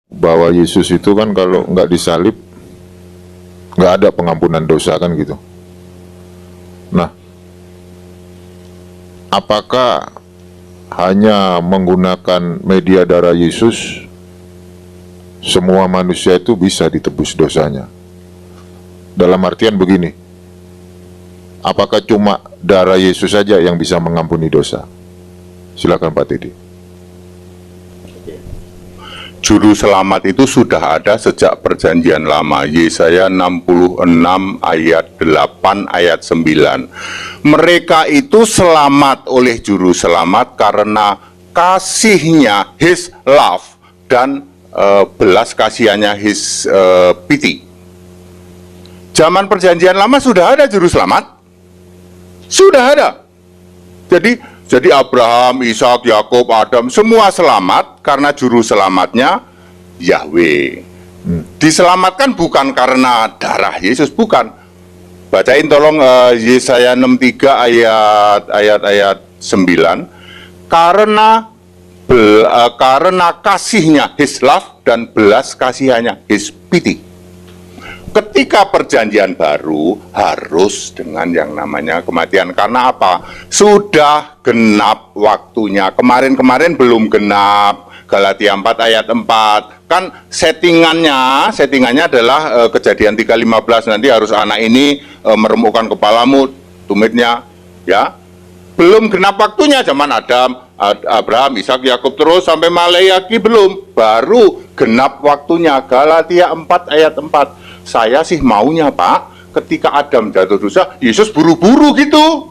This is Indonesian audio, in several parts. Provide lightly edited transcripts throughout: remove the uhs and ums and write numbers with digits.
bahwa Yesus itu kan kalau nggak disalib nggak ada pengampunan dosa kan gitu. Nah, apakah hanya menggunakan media darah Yesus semua manusia itu bisa ditebus dosanya? Dalam artian begini, apakah cuma darah Yesus saja yang bisa mengampuni dosa? Silakan Pak Teddy. Juru selamat itu sudah ada sejak perjanjian lama. Yesaya 66 ayat 8 ayat 9. Mereka itu selamat oleh juru selamat karena kasihnya, his love, dan belas kasihannya, his pity. Zaman perjanjian lama sudah ada juru selamat. Sudah ada. Jadi Abraham, Ishak, Yakub, Adam, semua selamat karena juru selamatnya Yahweh. Diselamatkan bukan karena darah Yesus, bukan. Bacain tolong Yesaya 63 ayat 9. Karena kasihnya, his love, dan belas kasihannya, his pity. Ketika perjanjian baru harus dengan yang namanya kematian. Karena apa? Sudah genap waktunya. Kemarin belum genap. Galatia 4 ayat 4. Kan settingannya adalah Kejadian 3:15. Nanti harus anak ini meremukkan kepalamu, tumitnya, ya. Belum genap waktunya zaman Adam, Abraham, Ishak, Yakub, terus sampai Maleaki belum. Baru genap waktunya. Galatia 4 ayat 4. Saya sih maunya, Pak, ketika Adam jatuh dosa, Yesus buru-buru gitu.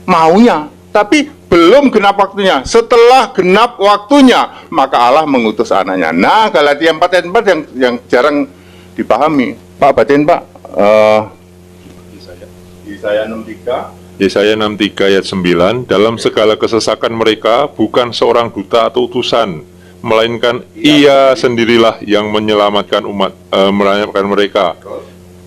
Maunya, tapi belum genap waktunya. Setelah genap waktunya, maka Allah mengutus anaknya. Nah, Galatia 4 ayat 4 yang jarang dipahami. Pak, bacain, Pak. Yesaya 63. Yesaya 63 ayat 9, dalam segala kesesakan mereka bukan seorang duta atau utusan, melainkan ia sendirilah yang menyelamatkan menyelamatkan mereka.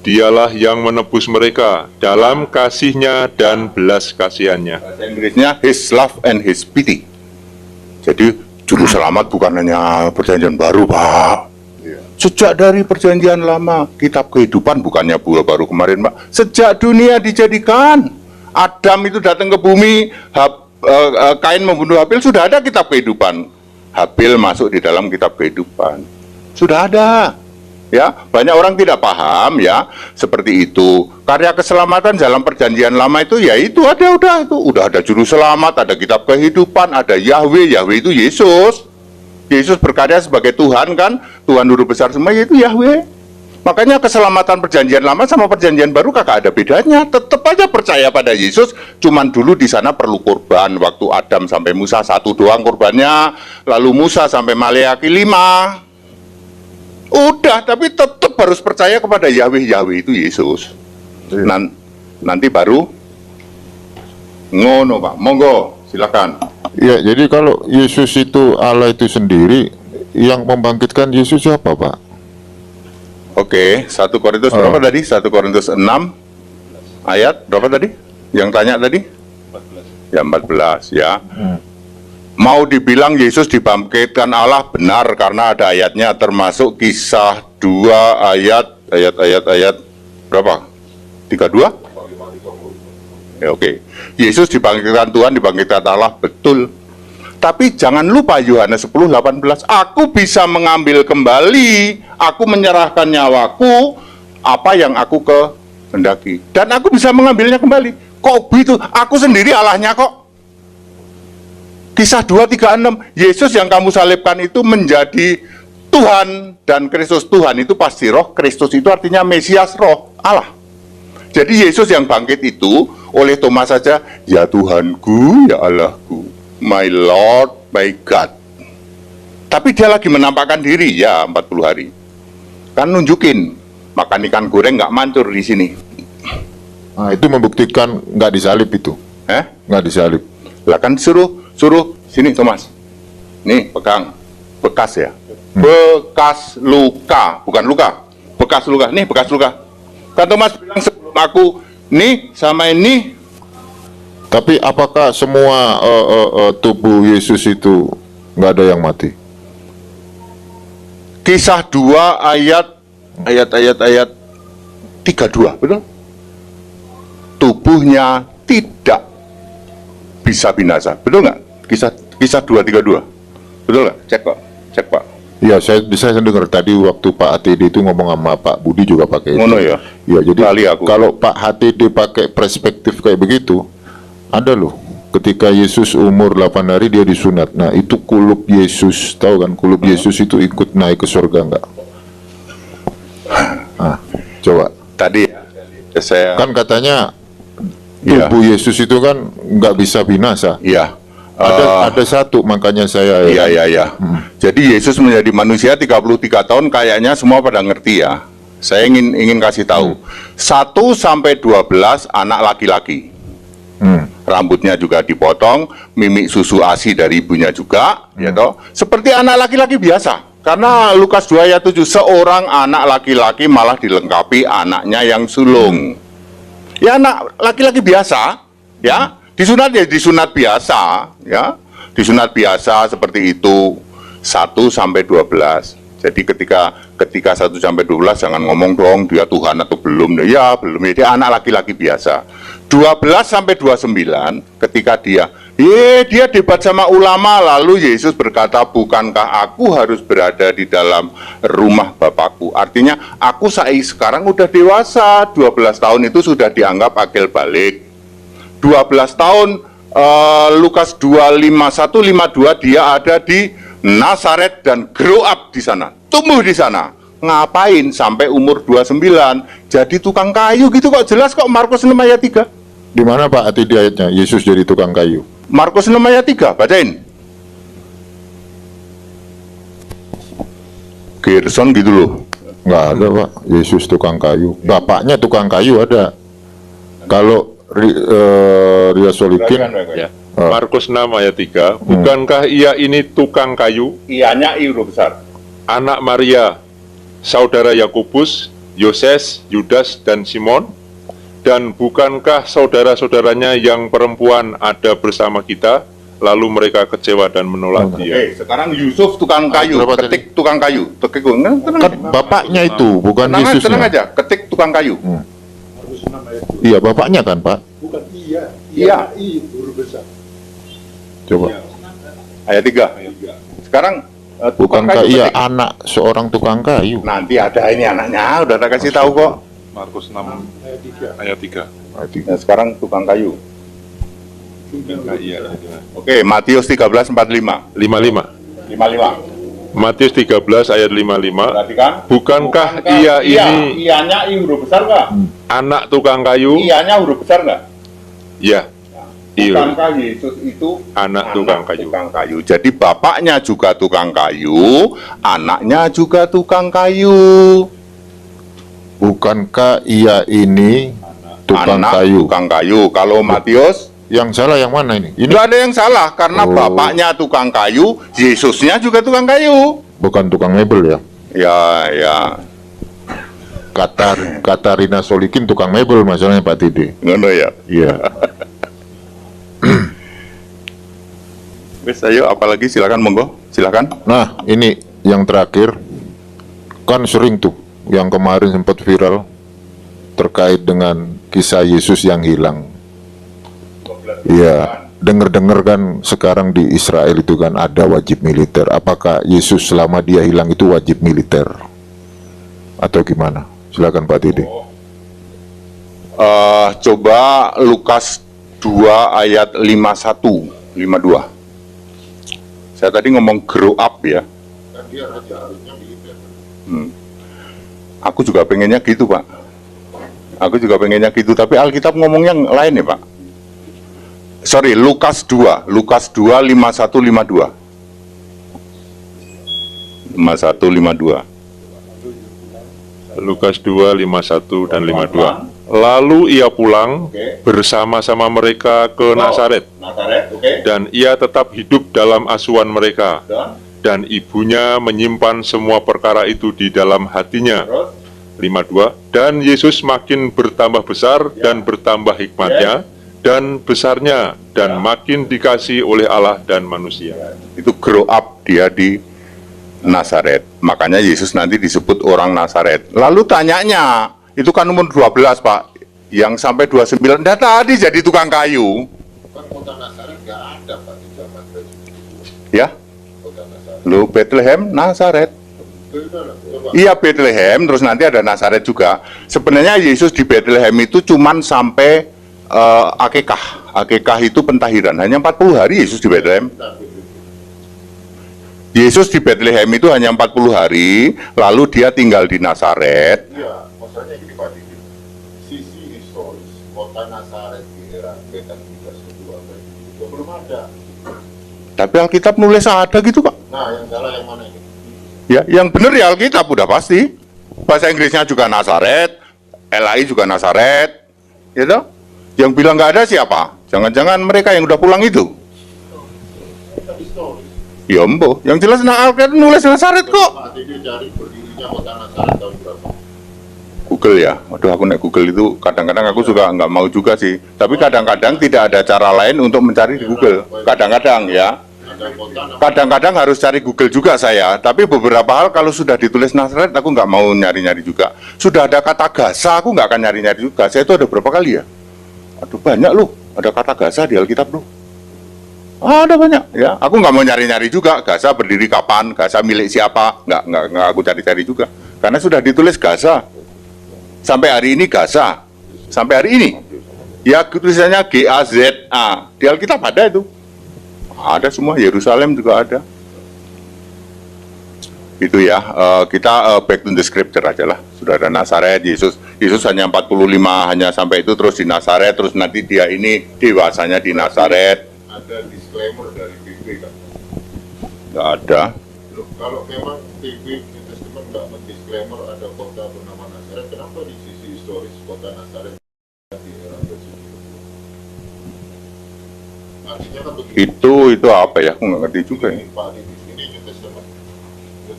Dialah yang menebus mereka dalam kasihnya dan belas kasihannya. Bahasa Inggrisnya his love and his pity. Jadi juru selamat bukan hanya perjanjian baru, Pak. Sejak dari perjanjian lama, kitab kehidupan bukannya baru kemarin, Pak. Sejak dunia dijadikan, Adam itu datang ke bumi, Kain membunuh Habil, sudah ada kitab kehidupan. Habil masuk di dalam kitab kehidupan. Sudah ada. Ya, banyak orang tidak paham ya, seperti itu. Karya keselamatan dalam perjanjian lama itu ya itu udah ada juru selamat, ada kitab kehidupan, ada Yahweh. Yahweh itu Yesus. Yesus berkarya sebagai Tuhan kan, Tuhan Guru besar semua, yaitu Yahweh. Makanya keselamatan perjanjian lama sama perjanjian baru kagak ada bedanya. Tetap aja percaya pada Yesus. Cuman dulu di sana perlu korban. Waktu Adam sampai Musa 1 doang korbannya. Lalu Musa sampai Maleaki 5. Udah, tapi tetap harus percaya kepada Yahweh. Yahweh itu Yesus. Nanti baru ngono, Pak. Monggo, silakan. Ya, jadi kalau Yesus itu Allah itu sendiri, yang membangkitkan Yesus siapa, Pak? Oke, 1 Korintus berapa tadi? 1 Korintus 6 ayat berapa tadi? Yang tanya tadi? 14. Ya, 14 ya. Mau dibilang Yesus dibangkitkan Allah benar karena ada ayatnya, termasuk Kisah 2 ayat berapa? 32? Ya, oke. Yesus dibangkitkan Tuhan, dibangkitkan Allah, betul. Tapi jangan lupa Yohanes 10:18, aku bisa mengambil kembali, aku menyerahkan nyawaku, apa yang aku kehendaki, dan aku bisa mengambilnya kembali. Kok begitu? Aku sendiri Allahnya kok. Kisah 2:36, Yesus yang kamu salibkan itu menjadi Tuhan, dan Kristus Tuhan itu pasti roh. Kristus itu artinya Mesias, roh Allah. Jadi Yesus yang bangkit itu oleh Thomas saja, ya Tuhanku, ya Allahku, my Lord, my God. Tapi dia lagi menampakkan diri ya 40 hari. Kan nunjukin makan ikan goreng nggak mancur di sini. Nah, itu membuktikan nggak disalib itu. Nggak disalib. Lah kan suruh sini Thomas. Nih pegang bekas ya. Bekas luka, bukan luka. Bekas luka. Nih bekas luka. Kan Thomas bilang sebelum aku nih sama ini. Tapi apakah semua tubuh Yesus itu nggak ada yang mati? Kisah 2 ayat 32, betul? Tubuhnya tidak bisa binasa, betul nggak? Kisah 2:32, betul nggak? Cek Pak. Ya, saya dengar tadi waktu Pak HTD itu ngomong sama Pak Budi juga pakai itu. Ngono ya? Ya, jadi Kali aku. kalau Pak HTD pakai perspektif kayak begitu, ada loh. Ketika Yesus umur 8 hari dia disunat. Nah, itu kulub Yesus, tahu kan? Kulub Yesus itu ikut naik ke surga enggak? Nah, coba. Tadi saya Kan katanya Iya. tubuh Yesus itu kan nggak bisa binasa. iya. Ada satu, makanya saya Iya. Jadi Yesus menjadi manusia 33 tahun, kayaknya semua pada ngerti ya. Saya ingin kasih tahu. 1 sampai 12 anak laki-laki. Rambutnya juga dipotong, mimik susu ASI dari ibunya juga, ya toh. Seperti anak laki-laki biasa. Karena Lukas 2 ayat 7, seorang anak laki-laki malah dilengkapi anaknya yang sulung. Ya anak laki-laki biasa, ya. Disunat ya disunat biasa, ya. Disunat biasa seperti itu 1 sampai 12. Jadi ketika 1 sampai 12 jangan ngomong dong dia Tuhan atau belum. Ya, belum. Dia anak laki-laki biasa. 12 sampai 29 ketika dia debat sama ulama, lalu Yesus berkata, "Bukankah aku harus berada di dalam rumah Bapakku?" Artinya aku sekarang udah dewasa, 12 tahun itu sudah dianggap akil balik. 12 tahun Lukas 2:51-52 dia ada di Nazaret dan grow up di sana, tumbuh di sana. Ngapain sampai umur 29 jadi tukang kayu gitu kok, jelas kok Markus 6 ayat 3. Di mana Pak hati di ayatnya? Yesus jadi tukang kayu. Markus 6 ayat 3, bacain. Gerson gitu loh. Nggak ada Pak, Yesus tukang kayu. Bapaknya tukang kayu ada. Kalau Ria Solikin, Ya. Markus 6 ayat 3, bukankah ia ini tukang kayu, Ianya I huruf besar. anak Maria, saudara Yakobus, Yoses, Yudas, dan Simon? Dan bukankah saudara-saudaranya yang perempuan ada bersama kita? Lalu mereka kecewa dan menolak dia. Oke, sekarang Yusuf tukang kayu, berapa ketik tukang kayu. Tenang kan bapaknya itu, bukan tenang Yesusnya. aja, ketik tukang kayu. Iya, bapaknya kan Pak. Bukan iya, Iya. I huruf besar. Coba. Ayat 3. Sekarang tukang Bukankah kayu ia ketik. anak seorang tukang kayu? Nanti ada ini anaknya, udah tak kasih tahu kok. Markus 6 ayat 3. Nah, sekarang tukang kayu. Bukankah ia Oke, Matius 13:45. 55. 55. Matius 13 ayat 55. Perhatikan. Bukankah ia ini Ianya I huruf besar nggak? anak tukang kayu? Ianya huruf besar nggak? Ya. Iya. Bukankah Yesus itu Anak tukang kayu. tukang kayu? Jadi bapaknya juga tukang kayu, anaknya juga tukang kayu. Bukankah ia ini tukang Anak kayu? tukang kayu. Kalau Matius Yang salah yang mana ini? Ini nggak ada yang salah karena Oh. bapaknya tukang kayu, Yesusnya juga tukang kayu. bukan tukang mebel ya? Ya, Katarina Solikin tukang mebel masalahnya Pak Tide. ngono ya. Iya. Wes, ayo, apalagi silakan monggo, silakan. Nah, ini yang terakhir. Kan sering tuh yang kemarin sempat viral terkait dengan kisah Yesus yang hilang. Iya, dengar-dengar kan sekarang di Israel itu kan ada wajib militer. Apakah Yesus selama dia hilang itu wajib militer? Atau gimana? Silakan Pak Tide. Coba Lukas 2 ayat 51, 52. Saya tadi ngomong grow up ya. Aku juga pengennya gitu, Pak. Aku juga pengennya gitu, tapi Alkitab ngomongnya lain ya, Pak. Sorry, Lukas 2, 51, 52. 51, 52. Lukas 2, 51 dan 52. Lalu ia pulang bersama-sama mereka ke Nazaret, Nazaret, oke. dan ia tetap hidup dalam asuhan mereka. Dan ibunya menyimpan semua perkara itu di dalam hatinya. 52. Dan Yesus makin bertambah besar dan bertambah hikmatnya dan besarnya, dan makin dikasihi oleh Allah dan manusia. Itu grow up dia di Nazaret. Makanya Yesus nanti disebut orang Nazaret. Lalu tanyanya, itu kan umur 12 Pak, yang sampai 29, dah tadi jadi tukang kayu. Kan kota Nazaret nggak ada Pak di zaman Ya, kota Nazaret. lu Bethlehem, Nazaret. Coba. Iya Bethlehem, terus nanti ada Nazaret juga. Sebenarnya Yesus di Bethlehem itu cuman sampai akikah. Akikah itu pentahiran. Hanya 40 hari Yesus di Bethlehem. Yesus di Bethlehem itu hanya 40 hari, lalu dia tinggal di Nazaret. Iya, maksudnya gini Pak Didi. Sisi historis kota Nazaret di era Peter 32 itu belum ada. Tapi Alkitab nulis ada gitu Pak. Nah, yang salah yang mana ini? Ya, yang benar ya Alkitab udah pasti. Bahasa Inggrisnya juga Nazaret, LAI juga Nazaret, gitu. Yang bilang nggak ada siapa? Jangan-jangan mereka yang udah pulang itu. Historis. Ya embo, yang jelas Alkitab nulis Nazaret kok. Pak Didi cari berdirinya kota Nazaret tahun berapa? Google ya, waduh aku naik Google itu kadang-kadang aku suka nggak mau juga sih. Tapi kadang-kadang tidak ada cara lain untuk mencari di Google. Kadang-kadang ya. Ada kota namanya Kadang-kadang harus cari Google juga saya, tapi beberapa hal kalau sudah ditulis Nazaret aku nggak mau nyari-nyari juga. Sudah ada kata Gaza, aku nggak akan nyari-nyari juga. Saya itu ada berapa kali ya? Aduh banyak loh, ada kata Gaza di Alkitab loh. Ada banyak ya. Aku nggak mau nyari-nyari juga. Gaza berdiri kapan? Gaza milik siapa? Nggak aku cari-cari juga. Karena sudah ditulis Gaza. Sampai hari ini Gaza. Sampai hari ini. Ya tulisannya GAZA. Di Alkitab ada itu. Ada semua, Yerusalem juga ada. Itu ya, kita back to the scripture aja lah. Sudah ada Nazaret, Yesus hanya 45, hanya sampai itu, terus di Nazaret, terus nanti dia ini dewasanya di Nazaret. ada disclaimer dari PB kan? Nggak ada. Loh, kalau memang PB New Testament nggak mendisclaimer ada kota bernama Nazaret, kenapa di sisi historis kota Nazaret di era Yesus? Artinya kan begini. Itu apa ya? Aku nggak ngerti juga ya. Ini, Pak, di sini New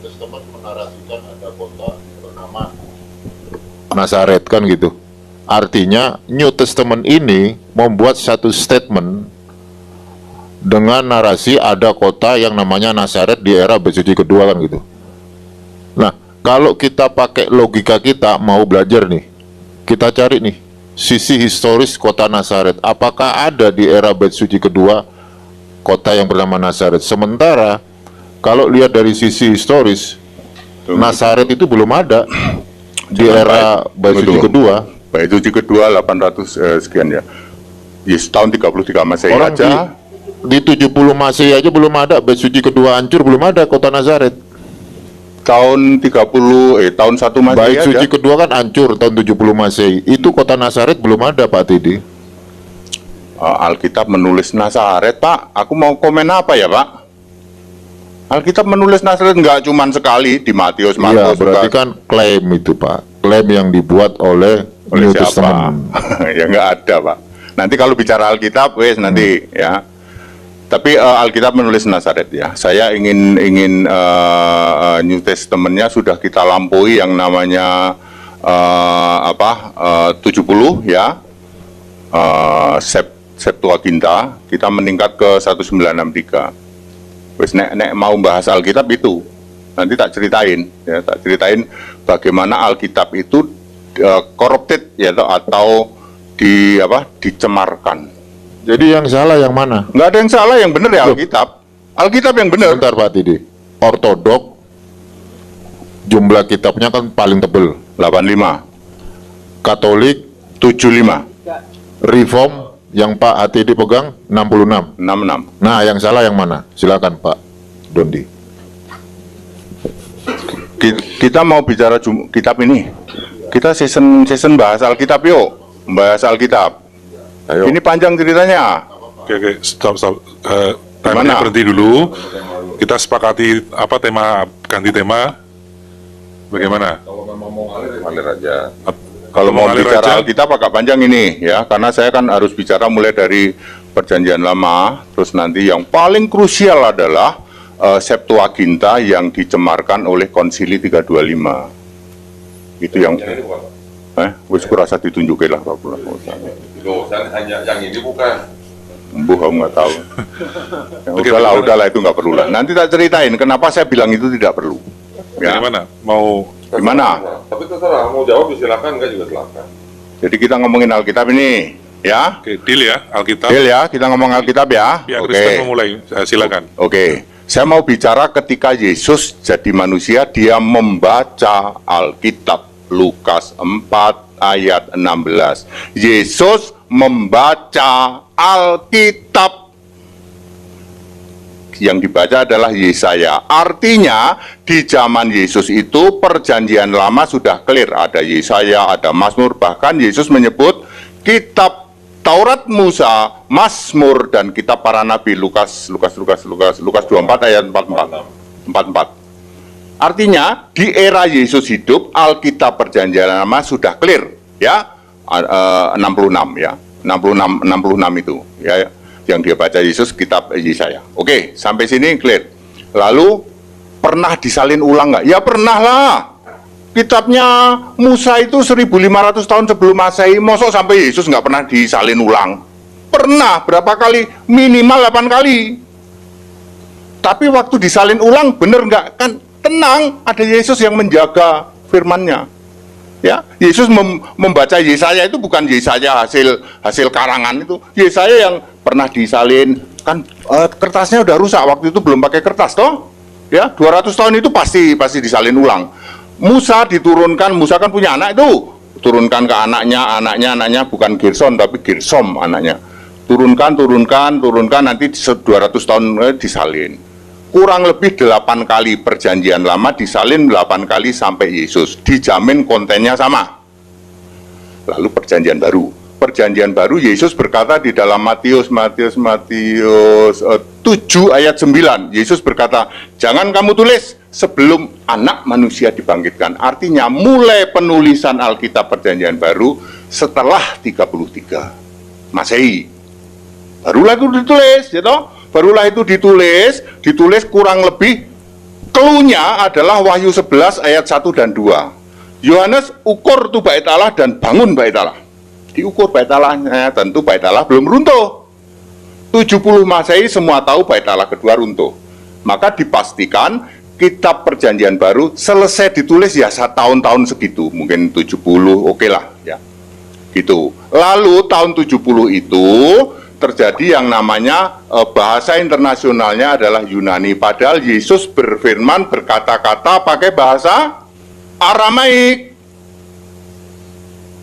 Testament menarasikan ada kota bernama Nazaret kan gitu. Artinya New Testament ini membuat satu statement dengan narasi ada kota yang namanya Nazaret di era Bait Suci kedua kan gitu. Nah, kalau kita pakai logika kita mau belajar nih, kita cari nih sisi historis kota Nazaret. Apakah ada di era Bait Suci kedua kota yang bernama Nazaret? Sementara kalau lihat dari sisi historis, Nazaret itu belum ada di era Bait Suci kedua. Bait Suci kedua 800 sekian ya. Yes, tahun 33 Masehi Orang aja. di 70 Masehi aja belum ada, Bait Suci kedua hancur, belum ada kota Nazaret. Tahun 30 tahun 1 Masehi Bait aja. Suci kedua kan hancur tahun 70 Masehi. Itu kota Nazaret belum ada, Pak Tidi. Alkitab menulis Nazaret, Pak. Aku mau komen apa ya, Pak? Alkitab menulis Nazaret nggak cuman sekali di Matius, Iya, Markus, berarti Lukas. kan klaim itu, Pak. Klaim yang dibuat oleh Oleh New siapa? Testament. Ya nggak ada, Pak. Nanti kalau bicara Alkitab, wes nanti ya. Tapi Alkitab menulis Nazaret ya. Saya ingin New Testamentnya sudah kita lampaui yang namanya 70 ya. Septuaginta kita meningkat ke 1963. Wes nek mau bahas Alkitab itu nanti tak ceritain ya, tak ceritain bagaimana Alkitab itu corrupted ya atau dicemarkan. Jadi yang salah yang mana? Nggak ada yang salah, yang benar ya Alkitab. Alkitab yang benar. Bentar, Pak Tidi. Ortodok jumlah kitabnya kan paling tebel. 85, Katolik 75, Reform yang Pak HTD pegang 66. 66. Nah, yang salah yang mana? Silakan Pak Dondi. Kita mau bicara kitab ini. Kita season bahas Alkitab yuk. Bahas Alkitab. Ayo. Ini panjang ceritanya. Oke, stop. Gimana? Timenya berhenti dulu. Kita sepakati apa tema, ganti tema. Bagaimana? Alir aja. Kalau mau Mengalir bicara aja. Alkitab agak panjang ini ya, karena saya kan harus bicara mulai dari Perjanjian Lama, terus nanti yang paling krusial adalah Septuaginta yang dicemarkan oleh Konsili 325. Itu yang wis kurasa ditunjukin lah Pak. Loh, hanya yang ini bukan. Kamu nggak tahu. Ya, udahlah itu nggak perlu lah. Nanti tak ceritain kenapa saya bilang itu tidak perlu. Ya. Gimana? Mau Gimana? Tapi terserah, mau jawab silakan, enggak juga silakan. Jadi kita ngomongin Alkitab ini, ya. Oke, deal ya, Alkitab. Deal ya, kita ngomong Alkitab ya. Pihak Kristen memulai, silakan. Oke. Saya mau bicara ketika Yesus jadi manusia, dia membaca Alkitab. Lukas 4 ayat 16. Yesus membaca Alkitab. Yang dibaca adalah Yesaya. Artinya di zaman Yesus itu perjanjian lama sudah clear. Ada Yesaya, ada Mazmur. Bahkan Yesus menyebut kitab Taurat Musa, Mazmur, dan kitab para nabi. Lukas 24 ayat 44. Artinya di era Yesus hidup, Alkitab perjanjian lama sudah clear, ya. 66 ya. 66 itu ya yang dia baca Yesus kitab Yesaya. Oke, sampai sini clear. Lalu pernah disalin ulang nggak? Ya pernah lah. Kitabnya Musa itu 1500 tahun sebelum Masehi, mosok sampai Yesus nggak pernah disalin ulang? Pernah, berapa kali? Minimal 8 kali. Tapi waktu disalin ulang, bener nggak? Kan tenang, ada Yesus yang menjaga firman-Nya. Ya, Yesus membaca Yesaya itu bukan Yesaya hasil karangan itu. Yesaya yang pernah disalin, kan kertasnya udah rusak, waktu itu belum pakai kertas toh. Ya, 200 tahun itu pasti disalin ulang. Musa diturunkan, Musa kan punya anak itu, turunkan ke anaknya bukan Gerson tapi Gersom anaknya. Turunkan nanti 200 tahun disalin. Kurang lebih 8 kali perjanjian lama disalin 8 kali sampai Yesus. Dijamin kontennya sama. Lalu perjanjian baru. Perjanjian baru Yesus berkata di dalam Matius 7 ayat 9. Yesus berkata, jangan kamu tulis sebelum anak manusia dibangkitkan. Artinya mulai penulisan Alkitab perjanjian baru setelah 33 Masehi. Barulah itu ditulis, gitu. Barulah itu ditulis kurang lebih clue-nya adalah Wahyu 11 ayat 1 dan 2. Yohanes ukur tuh bait Allah dan bangun bait Allah. Diukur bait Allahnya, tentu bait Allah belum runtuh. 70 Masehi semua tahu bait Allah kedua runtuh. Maka dipastikan kitab perjanjian baru selesai ditulis ya tahun-tahun segitu, mungkin 70, oke lah ya. Gitu. Lalu tahun 70 itu terjadi yang namanya bahasa internasionalnya adalah Yunani. Padahal Yesus berfirman, berkata-kata pakai bahasa Aramaik.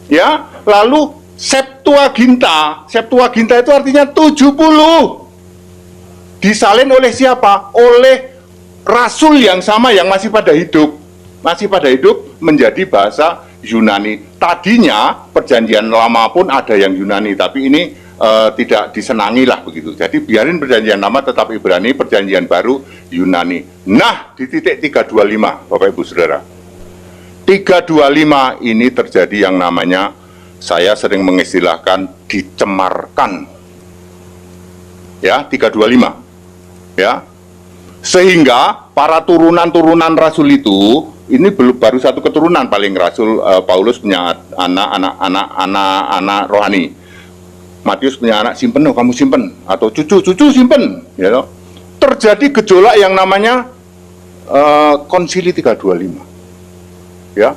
Ya, lalu Septuaginta itu artinya 70. Disalin oleh siapa? Oleh rasul yang sama yang masih pada hidup menjadi bahasa Yunani. Tadinya perjanjian lama pun ada yang Yunani, tapi ini tidak disenangi lah begitu. Jadi biarin perjanjian lama tetap Ibrani, perjanjian baru Yunani. Nah, di titik 325, Bapak Ibu Saudara. 325 ini terjadi yang namanya, saya sering mengistilahkan dicemarkan. Ya, 325. Ya. Sehingga para turunan rasul itu, ini baru satu keturunan paling, Rasul Paulus punya anak rohani. Matius punya anak, simpen, kamu simpen, atau cucu simpen, ya toh. Terjadi gejolak yang namanya konsili 325. Ya.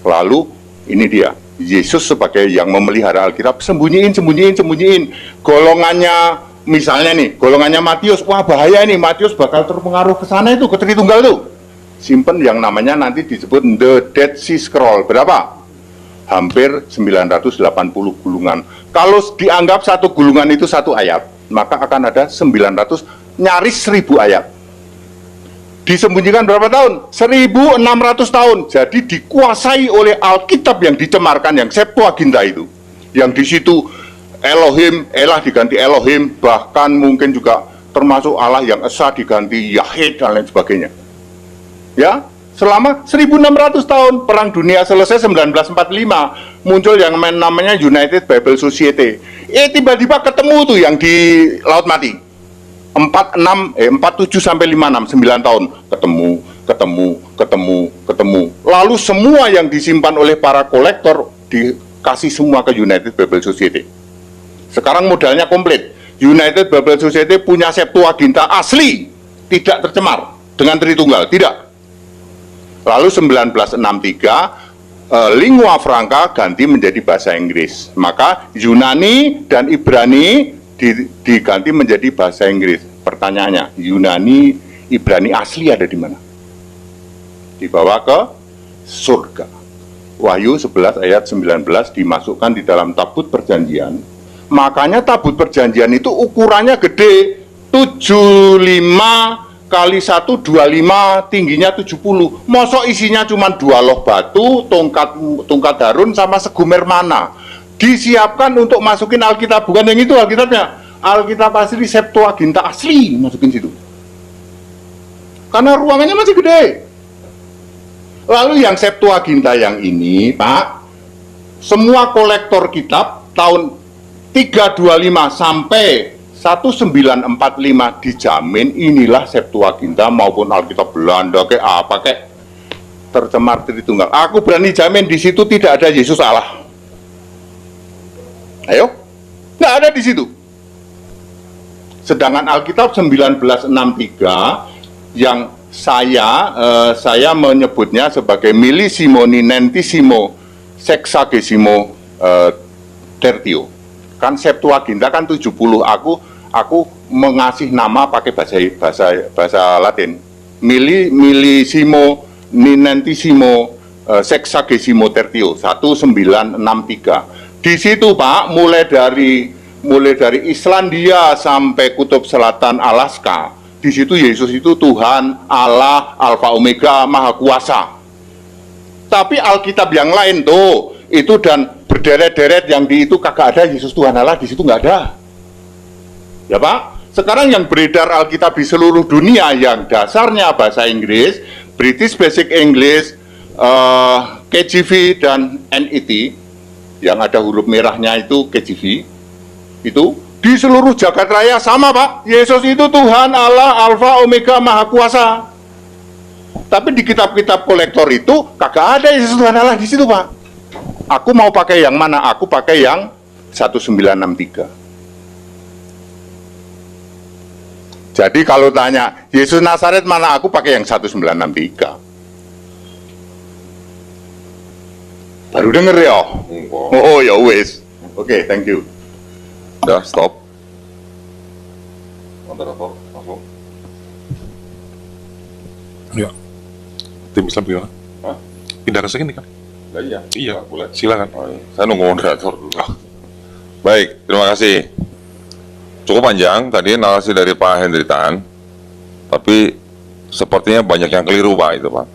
Lalu ini dia, Yesus sebagai yang memelihara Alkitab sembunyiin. Golongannya misalnya nih, golongannya Matius, wah bahaya nih, Matius bakal terpengaruh ke sana itu, ke Tritunggal tuh. Simpen yang namanya nanti disebut The Dead Sea Scroll. Berapa? Hampir 980 gulungan. Kalau dianggap satu gulungan itu satu ayat, maka akan ada 900, nyaris 1000 ayat. Disembunyikan berapa tahun? 1600 tahun. Jadi dikuasai oleh Alkitab yang dicemarkan, yang Septuaginta itu. Yang di situ Elah diganti Elohim, bahkan mungkin juga termasuk Allah yang Esa diganti Yahid dan lain sebagainya. Ya, selama 1600 tahun. Perang dunia selesai 1945, muncul yang namanya United Bible Society. Tiba-tiba ketemu tuh yang di Laut Mati. 47 sampai 56, 9 tahun ketemu. Lalu semua yang disimpan oleh para kolektor dikasih semua ke United Bible Society. Sekarang modalnya komplit. United Bible Society punya Septuaginta asli, tidak tercemar dengan Tritunggal, tidak. Lalu 1963 lingua franca ganti menjadi bahasa Inggris. Maka Yunani dan Ibrani diganti menjadi bahasa Inggris. Pertanyaannya, Yunani, Ibrani asli ada di mana? Dibawa ke surga. Wahyu 11 ayat 19 dimasukkan di dalam tabut perjanjian. Makanya tabut perjanjian itu ukurannya gede, 75 kali 1, 25, tingginya 70. Mosok isinya cuma 2 loh batu, tongkat harun sama segumer mana. Disiapkan untuk masukin Alkitab, bukan yang itu Alkitabnya. Alkitab asli Septuaginta asli masukin situ. Karena ruangannya masih gede. Lalu yang Septuaginta yang ini, Pak, semua kolektor kitab tahun 325 sampai 1945 dijamin inilah Septuaginta maupun Alkitab Belanda kayak apa kayak tercemar Tritunggal. Aku berani jamin di situ tidak ada Yesus Allah. Ayo, nggak ada di situ. Sedangkan Alkitab 1963 yang saya menyebutnya sebagai millisimo ninentisimo sexagesimo tertio. Kan Septuaginta kan 70. Aku mengasih nama pakai bahasa Latin. Millisimo ninentisimo sexagesimo tertio 1963. Di situ Pak, mulai dari Islandia sampai Kutub Selatan Alaska. Di situ Yesus itu Tuhan, Allah, Alfa Omega, Maha Kuasa. Tapi Alkitab yang lain tuh, itu dan berderet-deret yang di itu kagak ada Yesus Tuhan Allah, di situ nggak ada. Ya Pak, sekarang yang beredar Alkitab di seluruh dunia yang dasarnya bahasa Inggris, British Basic English, KJV dan NET, yang ada huruf merahnya itu KJV, itu di seluruh jagat raya sama Pak, Yesus itu Tuhan, Allah, Alfa, Omega, Maha Kuasa. Tapi di kitab-kitab kolektor itu kagak ada Yesus Tuhan Allah di situ Pak. Aku mau pakai yang mana? Aku pakai yang 1963. Jadi kalau tanya Yesus Nazaret mana? Aku pakai yang 1963. Baru denger ya? Oh ya wes. Oke, thank you. Udah, stop. Moderator, langsung. Ya. Tim Islam gimana? Hah? Pindah ke sini kan? Nah, iya. Iya, Boleh. silakan. Oh, iya. Saya nunggu moderator dulu. Baik, terima kasih. Cukup panjang tadi narasi dari Pak Hendritan, tapi sepertinya banyak yang keliru Pak itu Pak.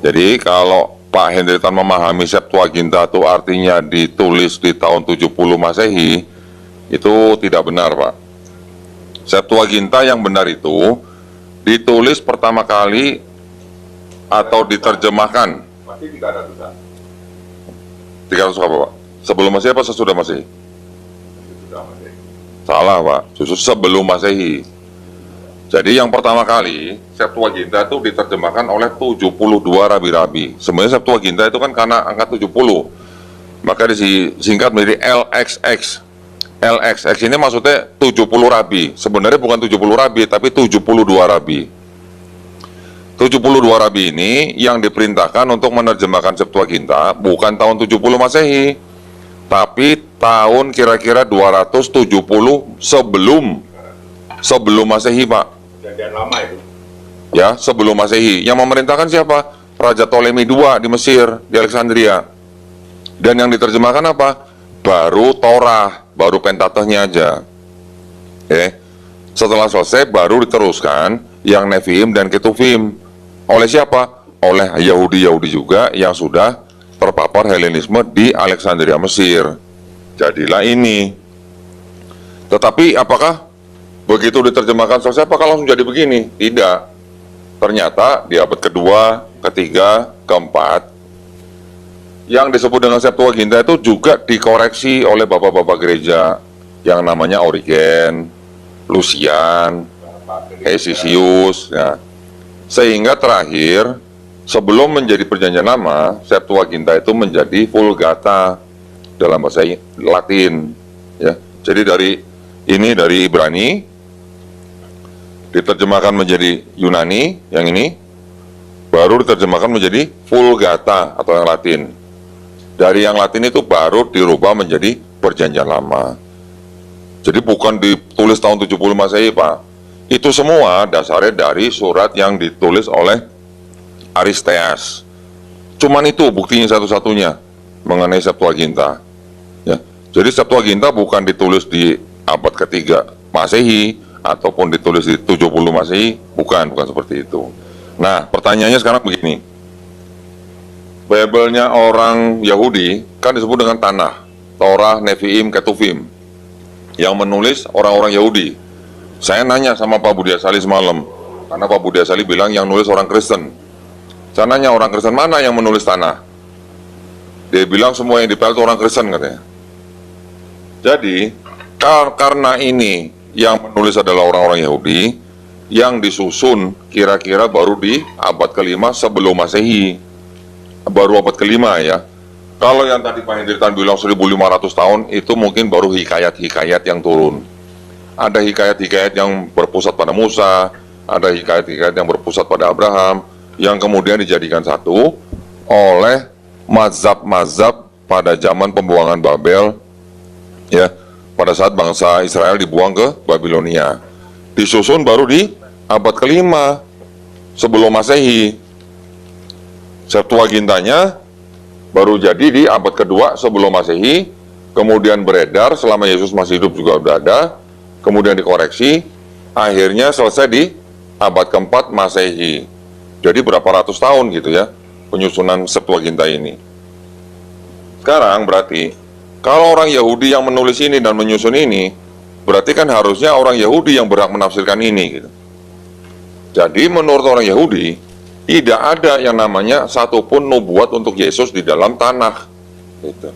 Jadi kalau Pak Hendritan memahami Septuaginta itu artinya ditulis di tahun 70 Masehi, itu tidak benar Pak. Septuaginta yang benar itu ditulis pertama kali atau diterjemahkan. Masih 300-an. 300 apa Pak? Sebelum Masehi apa sesudah Masehi? Sudah Masehi. Salah Pak, justru sebelum Masehi. Jadi yang pertama kali Septuaginta itu diterjemahkan oleh 72 rabi-rabi. Sebenarnya Septuaginta itu kan karena angka 70, maka disingkat menjadi LXX. LXX ini maksudnya 70 rabi. Sebenarnya bukan 70 rabi, tapi 72 rabi. 72 rabi ini yang diperintahkan untuk menerjemahkan Septuaginta bukan tahun 70 Masehi, tapi tahun kira-kira 270 sebelum Masehi Pak. Perjanjian lama itu. Ya, sebelum Masehi. Yang memerintahkan siapa? Raja Ptolemy II di Mesir, di Alexandria. Dan yang diterjemahkan apa? Baru Torah, baru Pentateuchnya aja. Setelah selesai baru diteruskan yang Nevi'im dan Ketuvim. Oleh siapa? Oleh Yahudi-Yahudi juga yang sudah terpapar Helenisme di Alexandria Mesir. Jadilah ini. Tetapi apakah begitu diterjemahkan selesai apakah langsung jadi begini? Tidak. Ternyata di abad kedua, ketiga, keempat, yang disebut dengan Septuaginta itu juga dikoreksi oleh bapak-bapak gereja yang namanya Origen, Lucian, Hesisius, ya. Sehingga terakhir, sebelum menjadi perjanjian lama, Septuaginta itu menjadi Vulgata dalam bahasa Latin, ya. Jadi dari Ini dari Ibrani, diterjemahkan menjadi Yunani, yang ini, baru diterjemahkan menjadi Vulgata atau yang Latin. Dari yang Latin itu baru dirubah menjadi Perjanjian Lama. Jadi bukan ditulis tahun 70 Masehi, Pak. Itu semua dasarnya dari surat yang ditulis oleh Aristeas. Cuman itu buktinya satu-satunya mengenai Septuaginta. Ya. Jadi Septuaginta bukan ditulis di abad ketiga Masehi ataupun ditulis di 70 Masehi, bukan seperti itu. Nah, pertanyaannya sekarang begini. Bible-nya orang Yahudi kan disebut dengan tanah, Torah, Nevi'im, Ketuvim, yang menulis orang-orang Yahudi. Saya nanya sama Pak Budi Asali semalam, karena Pak Budi Asali bilang yang nulis orang Kristen. Saya nanya orang Kristen mana yang menulis tanah? Dia bilang semua yang dipel itu orang Kristen katanya. Jadi, karena ini yang menulis adalah orang-orang Yahudi, yang disusun kira-kira baru di abad ke-5 sebelum Masehi. Baru abad ke-5 ya. Kalau yang tadi Pak Hendritan bilang 1500 tahun, itu mungkin baru hikayat-hikayat yang turun. Ada hikayat-hikayat yang berpusat pada Musa, ada hikayat-hikayat yang berpusat pada Abraham, yang kemudian dijadikan satu oleh mazhab-mazhab pada zaman pembuangan Babel, ya, pada saat bangsa Israel dibuang ke Babilonia. Disusun baru di abad ke-5 sebelum Masehi. Septuagintanya baru jadi di abad kedua sebelum Masehi, kemudian beredar selama Yesus masih hidup juga udah ada, kemudian dikoreksi, akhirnya selesai di abad keempat Masehi. Jadi berapa ratus tahun gitu ya penyusunan Septuaginta ini. Sekarang berarti kalau orang Yahudi yang menulis ini dan menyusun ini, berarti kan harusnya orang Yahudi yang berhak menafsirkan ini gitu. Jadi menurut orang Yahudi, tidak ada yang namanya satupun nubuat untuk Yesus di dalam tanah gitu.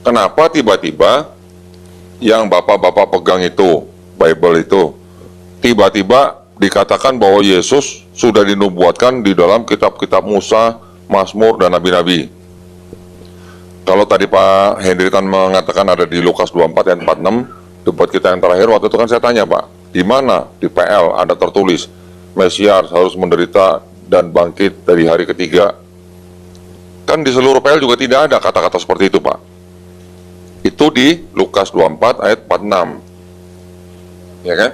Kenapa tiba-tiba yang bapak-bapak pegang itu, Bible itu, tiba-tiba dikatakan bahwa Yesus sudah dinubuatkan di dalam kitab-kitab Musa, Mazmur, dan Nabi-Nabi. Kalau tadi Pak Hendritan mengatakan ada di Lukas 24 ayat 46, debat kita yang terakhir waktu itu kan saya tanya, Pak, di mana di PL ada tertulis Mesias harus menderita dan bangkit dari hari ketiga? Kan di seluruh PL juga tidak ada kata-kata seperti itu, Pak. Itu di Lukas 24 ayat 46. Ya kan?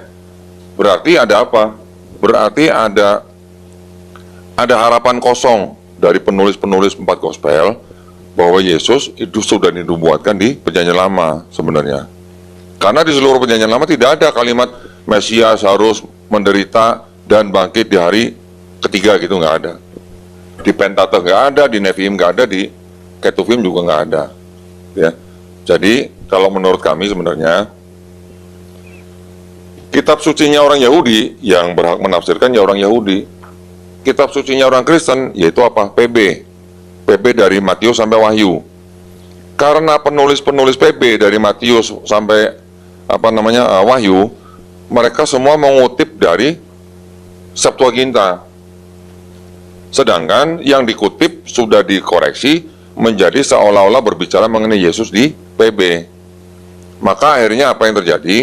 Berarti ada apa? Berarti ada harapan kosong dari penulis-penulis 4 gospel bahwa Yesus itu sudah dinubuatkan di Perjanjian Lama sebenarnya. Karena di seluruh Perjanjian Lama tidak ada kalimat Mesias harus menderita dan bangkit di hari ketiga gitu, nggak ada. Di Pentateuch nggak ada, di Nevi'im nggak ada, di Ketuvim juga nggak ada. Ya, jadi kalau menurut kami sebenarnya kitab sucinya orang Yahudi yang berhak menafsirkan ya orang Yahudi. Kitab sucinya orang Kristen yaitu apa? PB dari Matius sampai Wahyu. Karena penulis-penulis PB dari Matius sampai Wahyu, mereka semua mengutip dari Septuaginta. Sedangkan yang dikutip sudah dikoreksi menjadi seolah-olah berbicara mengenai Yesus di PB. Maka akhirnya apa yang terjadi?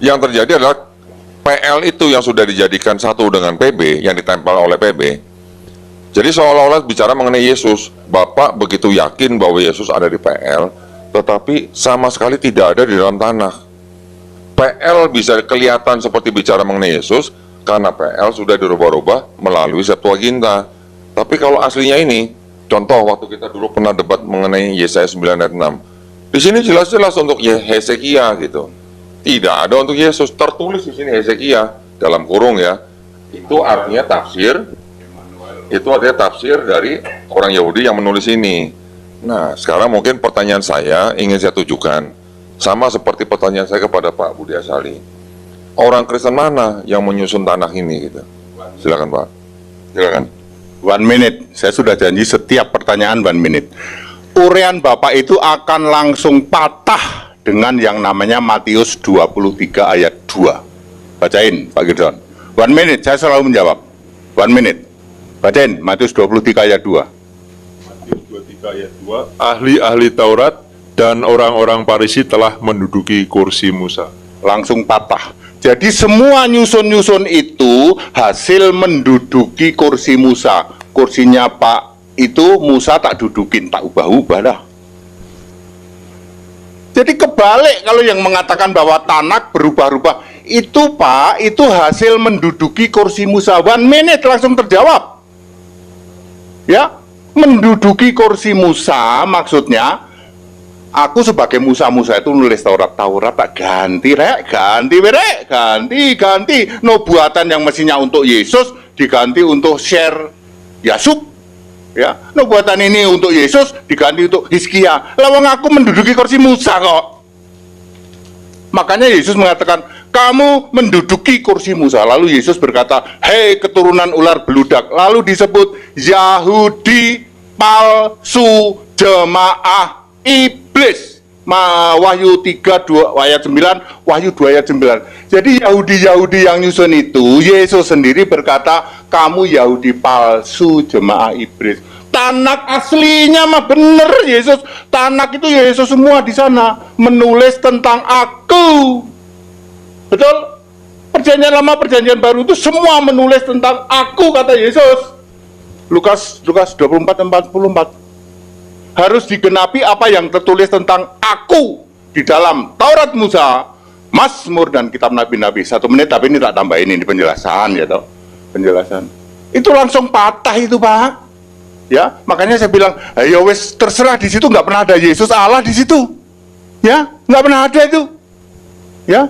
Yang terjadi adalah PL itu yang sudah dijadikan satu dengan PB, yang ditempel oleh PB. Jadi seolah-olah bicara mengenai Yesus. Bapak begitu yakin bahwa Yesus ada di PL, tetapi sama sekali tidak ada di dalam tanah. PL bisa kelihatan seperti bicara mengenai Yesus karena PL sudah dirubah-rubah melalui Septuaginta. Tapi kalau aslinya ini, contoh waktu kita dulu pernah debat mengenai Yesaya 9 ayat 6. Di sini jelas-jelas untuk Hezekia gitu. Tidak ada untuk Yesus, tertulis di sini Hezekia dalam kurung ya. Itu artinya tafsir. Itu artinya tafsir dari orang Yahudi yang menulis ini. Nah, sekarang mungkin pertanyaan saya ingin saya tujukan sama seperti pertanyaan saya kepada Pak Budi Asali. Orang Kristen mana yang menyusun tanah ini gitu? Silakan, Pak. Silakan. 1 minute. Saya sudah janji setiap pertanyaan 1 minute. Urean Bapak itu akan langsung patah dengan yang namanya Matius 23 ayat 2. Bacain, Pak Gideon. 1 minute, saya selalu menjawab. 1 minute. Bacain, Matius 23 ayat 2. Matius 23 ayat 2, ahli-ahli Taurat dan orang-orang Farisi telah menduduki kursi Musa. Langsung patah. Jadi semua nyusun-nyusun itu hasil menduduki kursi Musa. Kursinya Pak itu Musa tak dudukin, tak ubah-ubah dah. Jadi kebalik kalau yang mengatakan bahwa Tanak berubah-ubah. Itu Pak, itu hasil menduduki kursi Musa. 1 minute langsung terjawab. Ya, menduduki kursi Musa maksudnya, aku sebagai Musa itu nulis Taurat tak ganti rek, ganti. No buatan yang mestinya untuk Yesus diganti untuk share Yasub. Ya, no buatan ini untuk Yesus diganti untuk Hizkia. Lawang aku menduduki kursi Musa kok. Makanya Yesus mengatakan, kamu menduduki kursi Musa. Lalu Yesus berkata, hei keturunan ular beludak. Lalu disebut Yahudi palsu, jemaah iblis. Wahyu 3 ayat 9, Wahyu 2 ayat 9. Jadi Yahudi yang nyusun itu, Yesus sendiri berkata, kamu Yahudi palsu, jemaah iblis. Tanak aslinya mah bener Yesus. Tanak itu Yesus semua di sana menulis tentang aku. Betul? Perjanjian lama, perjanjian baru itu semua menulis tentang aku, kata Yesus. Lukas 24:44. Harus digenapi apa yang tertulis tentang aku di dalam Taurat Musa, Mazmur dan kitab nabi-nabi. 1 menit tapi ini tak tambahin, ini penjelasan ya toh. Penjelasan. Itu langsung patah itu, Pak. Ya, makanya saya bilang, ayo wes terserah, di situ nggak pernah ada Yesus Allah di situ. Ya, nggak pernah ada itu. Ya.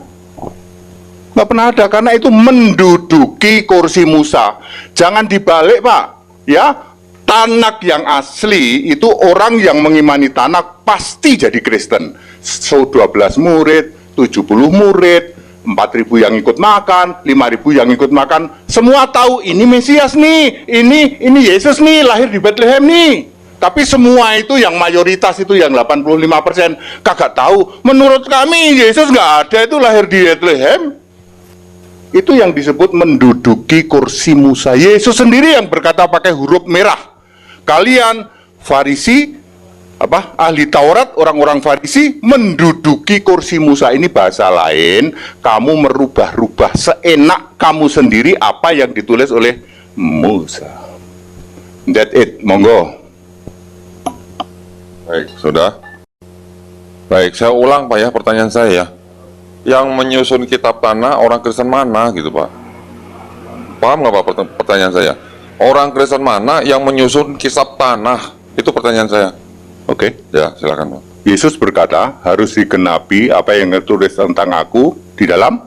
Nggak pernah ada, karena itu menduduki kursi Musa. Jangan dibalik, Pak. Ya, Tanak yang asli itu orang yang mengimani Tanak pasti jadi Kristen. 12 murid, 70 murid, 4.000 yang ikut makan, 5.000 yang ikut makan, semua tahu ini Mesias nih, ini Yesus nih, lahir di Bethlehem nih. Tapi semua itu yang mayoritas itu yang 85% kagak tahu. Menurut kami Yesus nggak ada itu lahir di Bethlehem. Itu yang disebut menduduki kursi Musa. Yesus sendiri yang berkata pakai huruf merah. Kalian Farisi, ahli Taurat, orang-orang Farisi menduduki kursi Musa. Ini bahasa lain, kamu merubah-rubah seenak kamu sendiri apa yang ditulis oleh Musa. That's it, monggo. Baik, sudah. Baik, saya ulang Pak ya pertanyaan saya. Yang menyusun kitab Tanakh orang Kristen mana gitu Pak? Paham nggak Pak pertanyaan saya? Orang Kristen mana yang menyusun kitab Tanakh? Itu pertanyaan saya. Oke. Ya, silakan Pak. Yesus berkata harus digenapi apa yang tertulis tentang aku di dalam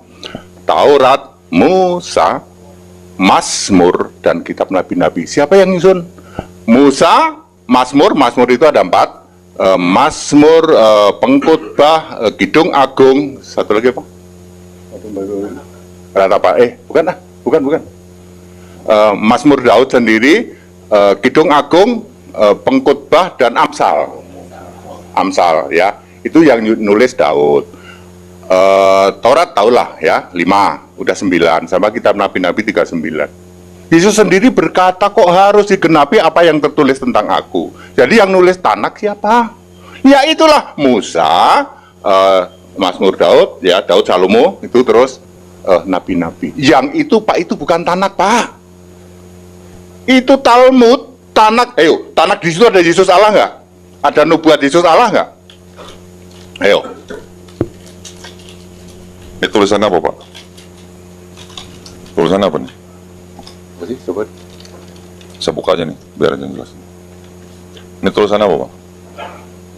Taurat, Musa, Mazmur dan kitab nabi-nabi. Siapa yang nyusun? Musa, Mazmur itu ada 4. Mazmur, Pengkhotbah, Kidung Agung, satu lagi apa? Bukan. Mazmur Daud sendiri, Kidung Agung, Pengkhotbah dan Amsal ya, itu yang nulis Daud. Taurat taulah ya, 5, udah 9, sama kitab nabi-nabi 39. Yesus sendiri berkata kok harus digenapi apa yang tertulis tentang aku. Jadi yang nulis Tanak siapa? Ya itulah Musa, Mazmur Daud, ya Daud Salomo, itu terus nabi-nabi. Yang itu Pak, itu bukan Tanak Pak. Itu Talmud. Tanak, ayo, Tanak di situ ada Yesus Allah nggak? Ada nubuat Yesus Allah nggak? Ayo. Ini tulisannya apa Pak? Tulisannya apa nih? Apa sih, coba? Saya buka aja nih, biar aja jelas. Ini tulisannya apa Pak?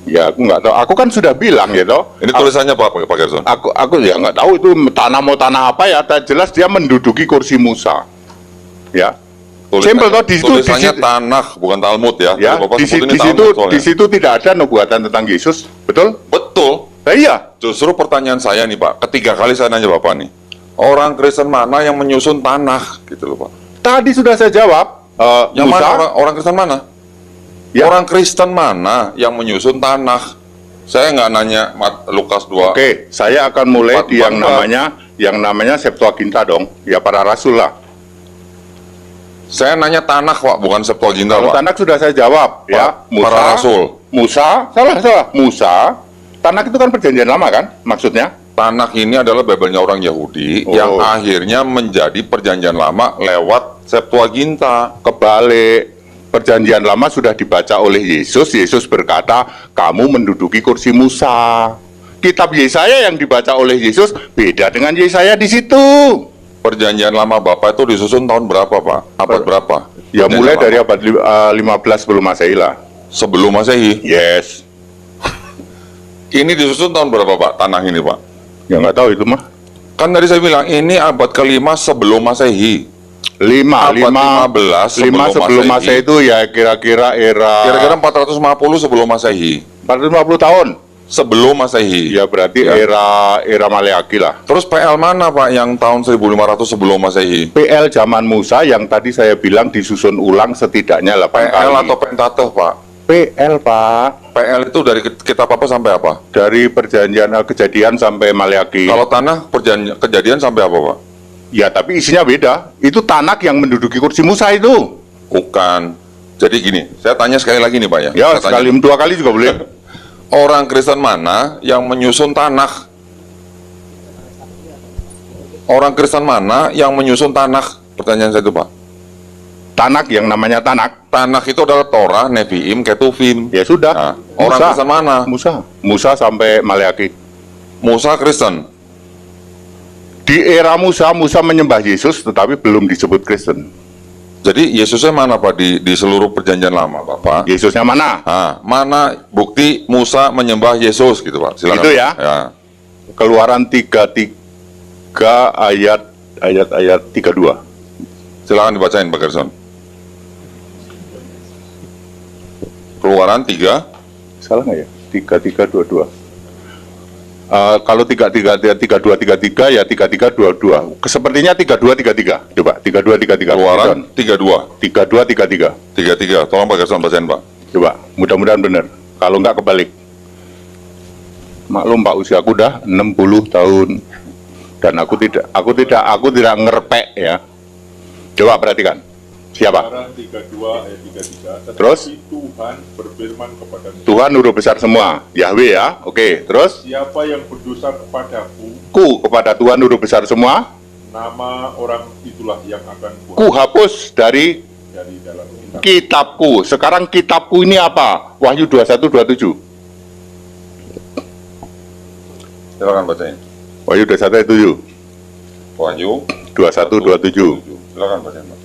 Ya aku nggak tahu. Aku kan sudah bilang ya toh. Ini tulisannya apa Pak Gerson? Aku ya nggak tahu itu tanah apa ya. Jelas dia menduduki kursi Musa. Ya. Simple toh di situ. Tulisannya Tanakh bukan Talmud ya. Ya. Di situ tidak ada nubuatan tentang Yesus. Betul? Betul. Iya. Justru pertanyaan saya nih Pak, ketiga kali saya nanya Bapak nih, orang Kristen mana yang menyusun Tanakh gitu loh Pak? Tadi sudah saya jawab. Yang Musa, mana orang Kristen mana? Ya. Orang Kristen mana yang menyusun Tanakh? Saya nggak nanya Lukas 2. Oke, saya akan mulai 4, di yang namanya Septuaginta dong. Ya para rasul lah. Saya nanya Tanakh Pak, bukan Septuaginta Kalau Pak. Tanak sudah saya jawab. Ya, para rasul. Musa, salah. Musa, Tanak itu kan perjanjian lama kan, maksudnya? Tanakh ini adalah Bible-nya orang Yahudi Oh. yang akhirnya menjadi perjanjian lama lewat Septuaginta. Kebalik, perjanjian lama sudah dibaca oleh Yesus. Yesus berkata, kamu menduduki kursi Musa. Kitab Yesaya yang dibaca oleh Yesus beda dengan Yesaya di situ. Perjanjian lama Bapak itu disusun tahun berapa, Pak? Abad berapa? Ya Perjanjian mulai lama. dari abad 15 sebelum Masehi lah. Sebelum Masehi. Yes. Ini disusun tahun berapa, Pak? Tanah ini, Pak? Ya nggak tahu itu mah. Kan tadi saya bilang ini abad ke-5 sebelum Masehi. Lima Abad 15 sebelum Masehi itu ya kira-kira era Kira-kira 450 sebelum Masehi. 450 tahun. Sebelum Masehi. Ya berarti Ya. era Maleaki lah. Terus PL mana, Pak, yang tahun 1500 sebelum Masehi? PL zaman Musa yang tadi saya bilang disusun ulang setidaknya 8 PL kali. atau Pentateuch, Pak? PL, Pak. PL itu dari kitab apa sampai apa? Dari perjanjian Kejadian sampai Maleaki. Kalau tanah kejadian sampai apa, Pak? Ya, tapi isinya beda. Itu Tanak yang menduduki kursi Musa itu. Bukan. Jadi gini, saya tanya sekali lagi nih, Pak ya. Ya, Saya tanya. sekali dua kali juga boleh. Orang Kristen mana yang menyusun tanah? Orang Kristen mana yang menyusun tanah? Pertanyaan saya itu, Pak. Tanak yang namanya Tanak. Tanah itu adalah Torah, Nevi'im, Ketuvim. Ya sudah. Nah, orang Kristen mana? Musa sampai Maleaki. Musa Kristen. Di era Musa menyembah Yesus tetapi belum disebut Kristen. Jadi Yesusnya mana, Pak, di seluruh perjanjian lama, Bapak? Yesusnya mana? Nah, mana bukti Musa menyembah Yesus gitu, Pak? Silakan. Itu ya. Ya. Keluaran 33 ayat 32. Silakan dibacain, Pak Gerson. Keluaran 3. Salah nggak ya? 3322. Kalau 3233 ya 3322. Sepertinya 3233. Coba 3233. Keluaran 32. 3233. 33. Tolong Pak Gerson bacain, Pak. Coba, mudah-mudahan benar. Kalau nggak kebalik. Maklum Pak, usiaku udah 60 tahun. Dan aku tidak ngerpek ya. Coba perhatikan. Siapa? Keluaran 32 ayat 33. Tetapi Terus? Tuhan berfirman kepada Musa, Tuhan huruf besar semua. Yahweh ya. Oke, terus siapa yang berdosa kepadaku, kepada Tuhan huruf besar semua. nama orang itulah yang akan Ku hapus dari dari dalam kitab. kitabku. Sekarang kitabku ini apa? Wahyu 21:27. Silakan bacain. Wahyu 21:27. Wahyu 21:27. Silakan bacain, Pak.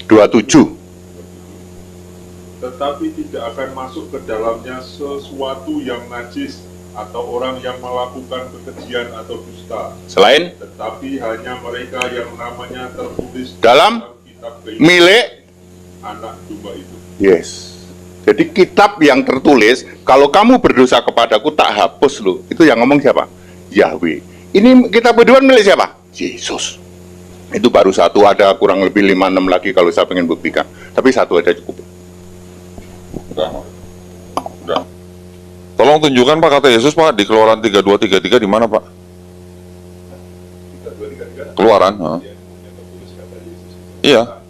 27. Tetapi tidak akan masuk ke dalamnya sesuatu yang najis atau orang yang melakukan kekejian atau dusta, Selain tetapi hanya mereka yang namanya tertulis Dalam kitab kehidupan milik anak domba itu. Yes. Jadi kitab yang tertulis, kalau kamu berdosa kepadaku tak hapus lo. Itu yang ngomong siapa? Yahweh. Ini kitab kehidupan milik siapa? Yesus. Itu baru satu, ada kurang lebih 5-6 lagi kalau saya pengen buktikan. Tapi satu aja cukup. Udah. Udah. Tolong tunjukkan, Pak, kata Yesus, Pak, di Keluaran 32:33 di mana, Pak? Keluaran. Ha? Iya.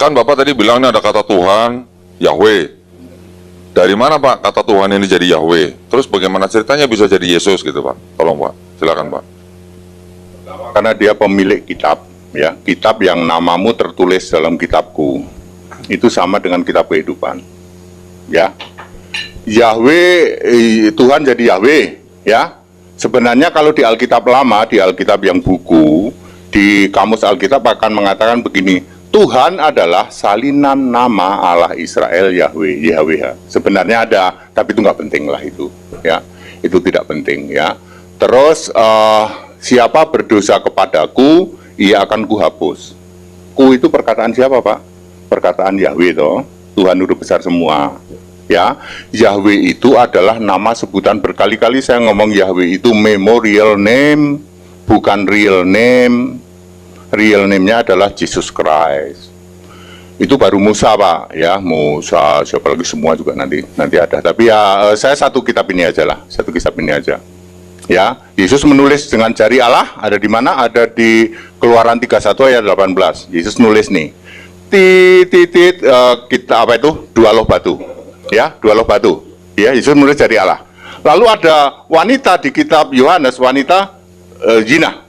Kan Bapak tadi bilang ini ada kata Tuhan, Yahweh. Dari mana, Pak, kata Tuhan ini jadi Yahweh? Terus bagaimana ceritanya bisa jadi Yesus gitu, Pak? Tolong, Pak. Silakan, Pak. Karena dia pemilik kitab, ya, kitab yang namamu tertulis dalam kitabku. Itu sama dengan kitab kehidupan. Ya. Yahweh, Tuhan jadi Yahweh, ya. Sebenarnya kalau di Alkitab lama, di Alkitab yang buku, di kamus Alkitab akan mengatakan begini, Tuhan adalah salinan nama Allah Israel Yahweh, YHWH. Sebenarnya ada, tapi itu nggak penting lah itu, ya. Itu tidak penting, ya. Terus siapa berdosa kepadaku, ia akan kuhapus. Ku itu perkataan siapa, Pak? Perkataan Yahweh toh. Tuhan huruf besar semua. Ya, Yahweh itu adalah nama sebutan berkali-kali saya ngomong Yahweh itu memorial name, bukan real name. Real name-nya adalah Jesus Christ. Itu baru Musa, Pak, ya, Musa, siapa lagi semua juga nanti ada. Tapi ya saya satu kitab ini aja lah, satu kitab ini aja. Ya, Yesus menulis dengan jari Allah, ada di mana? Ada di Keluaran 31 ayat 18. Yesus nulis nih, kita apa itu? Dua loh batu. Ya, dua loh batu. Ya, Yesus menulis dari Allah. Lalu ada wanita di kitab Yohanes, wanita zina.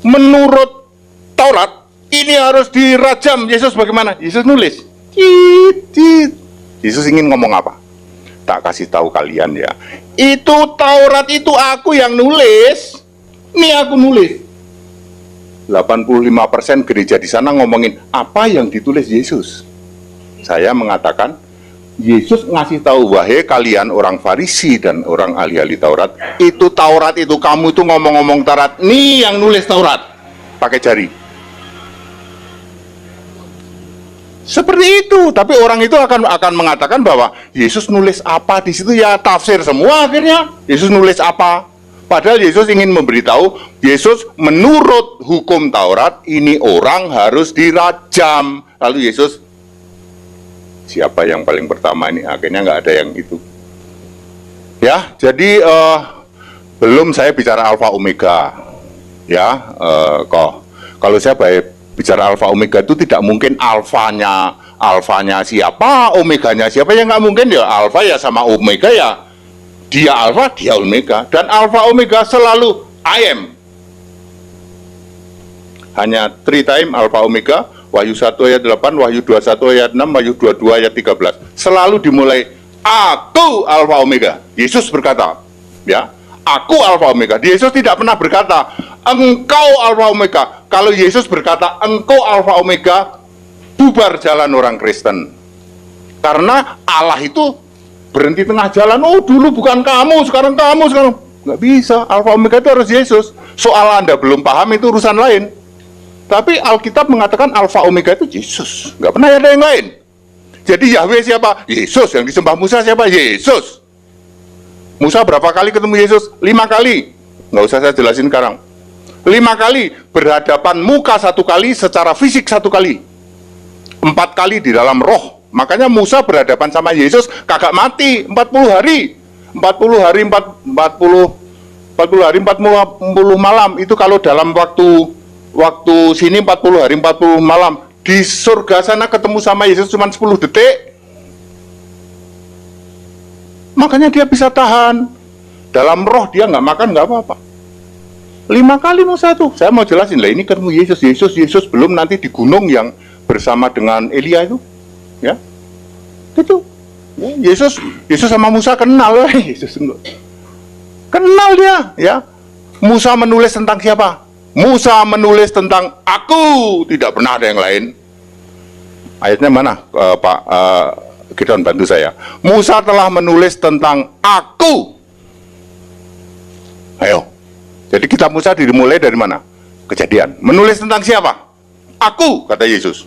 Menurut Taurat, ini harus dirajam. Yesus bagaimana? Yesus nulis. Yesus ingin ngomong apa? Tak kasih tahu kalian ya. Itu Taurat itu aku yang nulis. Ini aku nulis. 85% gereja di sana ngomongin apa yang ditulis Yesus. Saya mengatakan, Yesus ngasih tahu, wahai kalian orang Farisi dan orang ahli-ahli Taurat, itu Taurat itu kamu itu ngomong-ngomong Taurat, nih yang nulis Taurat pakai jari. Seperti itu, tapi orang itu akan mengatakan bahwa Yesus nulis apa di situ, ya tafsir semua akhirnya. Yesus nulis apa? Padahal Yesus ingin memberitahu, Yesus menurut hukum Taurat, ini orang harus dirajam. Lalu Yesus, siapa yang paling pertama ini? Akhirnya nggak ada yang itu. Ya, jadi belum saya bicara Alfa Omega. Ya, kalau saya bicara Alfa Omega itu tidak mungkin alfanya siapa, omeganya siapa, ya nggak mungkin ya. Alfa ya sama Omega ya. Dia Alfa, dia Omega, dan Alfa Omega selalu I am. Hanya 3 time Alfa Omega, Wahyu 1 ayat 8, Wahyu 21 ayat 6, Wahyu 22 ayat 13. Selalu dimulai, aku Alfa Omega. Yesus berkata, ya, aku Alfa Omega. Yesus tidak pernah berkata, engkau Alfa Omega. Kalau Yesus berkata, engkau Alfa Omega, bubar jalan orang Kristen. Karena Allah itu berhenti tengah jalan, oh dulu bukan kamu, sekarang kamu, sekarang nggak bisa. Alfa Omega itu harus Yesus. Soal Anda belum paham itu urusan lain. Tapi Alkitab mengatakan Alfa Omega itu Yesus, nggak pernah ada yang lain. Jadi Yahweh siapa? Yesus. Yang disembah Musa siapa? Yesus. Musa berapa kali ketemu Yesus? 5 kali. Nggak usah saya jelasin sekarang. 5 kali berhadapan muka 1 kali, secara fisik 1 kali. 4 kali di dalam roh. Makanya Musa berhadapan sama Yesus kagak mati 40 hari. 40 hari 40 malam. Itu kalau dalam waktu sini 40 hari 40 malam. Di surga sana ketemu sama Yesus cuma 10 detik. Makanya dia bisa tahan. Dalam roh dia nggak makan nggak apa-apa. 5 kali Musa tuh. Saya mau jelasin lah, ini ketemu Yesus belum nanti di gunung yang bersama dengan Elia itu. Ya, gitu. Ya, Yesus sama Musa kenal, Yesus kenal dia. Ya, Musa menulis tentang siapa? Musa menulis tentang aku, tidak pernah ada yang lain. Ayatnya mana, Pak Gideon, bantu saya. Musa telah menulis tentang aku. Ayo. Jadi kitab Musa dimulai dari mana? Kejadian. Menulis tentang siapa? Aku, kata Yesus.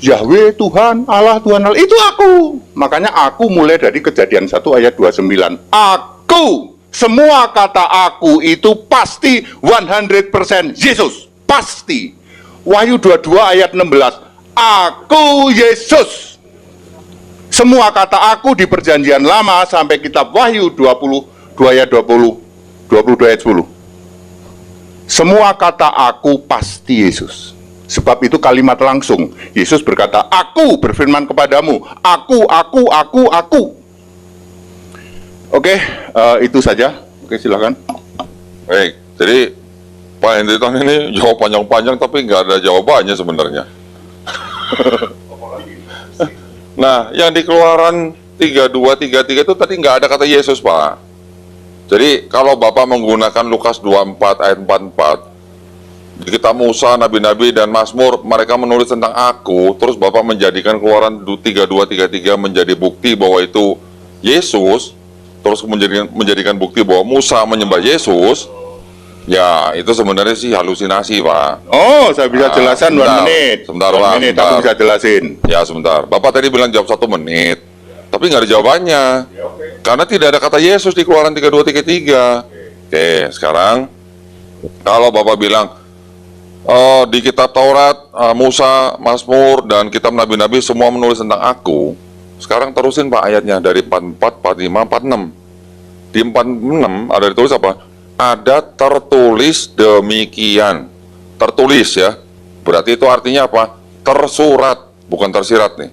Yahweh, Tuhan, Allah, itu aku. Makanya aku mulai dari Kejadian 1 ayat 29. Aku, semua kata aku itu pasti 100% Yesus. Pasti. Wahyu 22 ayat 16. Aku Yesus. Semua kata aku di perjanjian lama sampai kitab Wahyu 22 ayat 22 ayat 10. Semua kata aku pasti Yesus. Sebab itu kalimat langsung. Yesus berkata, aku berfirman kepadamu, aku. Oke, itu saja. Oke, silakan. Baik, jadi Pak Hendriton ini jawab panjang-panjang tapi nggak ada jawabannya sebenarnya. Nah, yang di Keluaran 32, 33 itu tadi nggak ada kata Yesus, Pak. Jadi kalau Bapak menggunakan Lukas 24 ayat 44, di kitab Musa, Nabi-Nabi, dan Mazmur, mereka menulis tentang aku, terus Bapak menjadikan Keluaran 32, 33 menjadi bukti bahwa itu Yesus, terus menjadikan bukti bahwa Musa menyembah Yesus, ya itu sebenarnya sih halusinasi, Pak. Oh, saya bisa jelasin 1 menit. Sebentar, 1 Pak. menit, Sebentar. aku bisa jelasin. Ya, sebentar. Bapak tadi bilang jawab 1 menit, tapi nggak ada jawabannya. Karena tidak ada kata Yesus di Keluaran 32, 33. Oke, sekarang kalau Bapak bilang, di kitab Taurat, Musa, Mazmur, dan kitab Nabi-Nabi semua menulis tentang aku. Sekarang terusin Pak ayatnya dari 44, 45, 46. Di 46 ada ditulis apa? Ada tertulis demikian. Tertulis ya. Berarti itu artinya apa? Tersurat, bukan tersirat nih.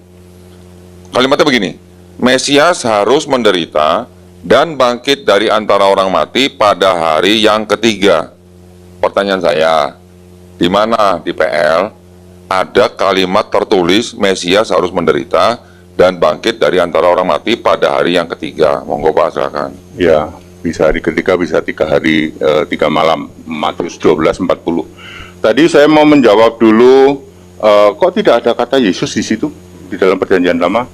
Kalimatnya begini, Mesias harus menderita dan bangkit dari antara orang mati pada hari yang ketiga. Pertanyaan saya, di mana di PL ada kalimat tertulis Mesias harus menderita dan bangkit dari antara orang mati pada hari yang ketiga? Monggo Pak, silakan. Ya, bisa hari ketiga, bisa 3 hari 3 malam. Matius 12:40. Tadi saya mau menjawab dulu, kok tidak ada kata Yesus di situ di dalam Perjanjian Lama?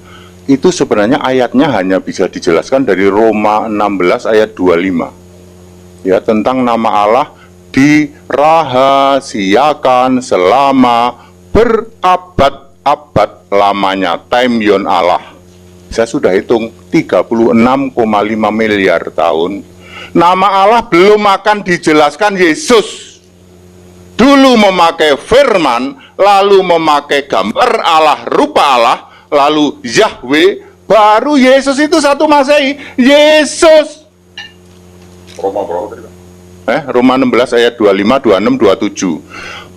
Itu sebenarnya ayatnya hanya bisa dijelaskan dari Roma 16 ayat 25. Ya, tentang nama Allah dirahasiakan selama berabad-abad lamanya, time yon Allah. Saya sudah hitung 36,5 miliar tahun. Nama Allah belum akan dijelaskan Yesus. Dulu memakai firman, lalu memakai gambar Allah, rupa Allah, lalu Yahweh, baru Yesus itu 1 Masehi. Yesus. Roma berapa tadi? Roma 16 ayat 25, 26, 27.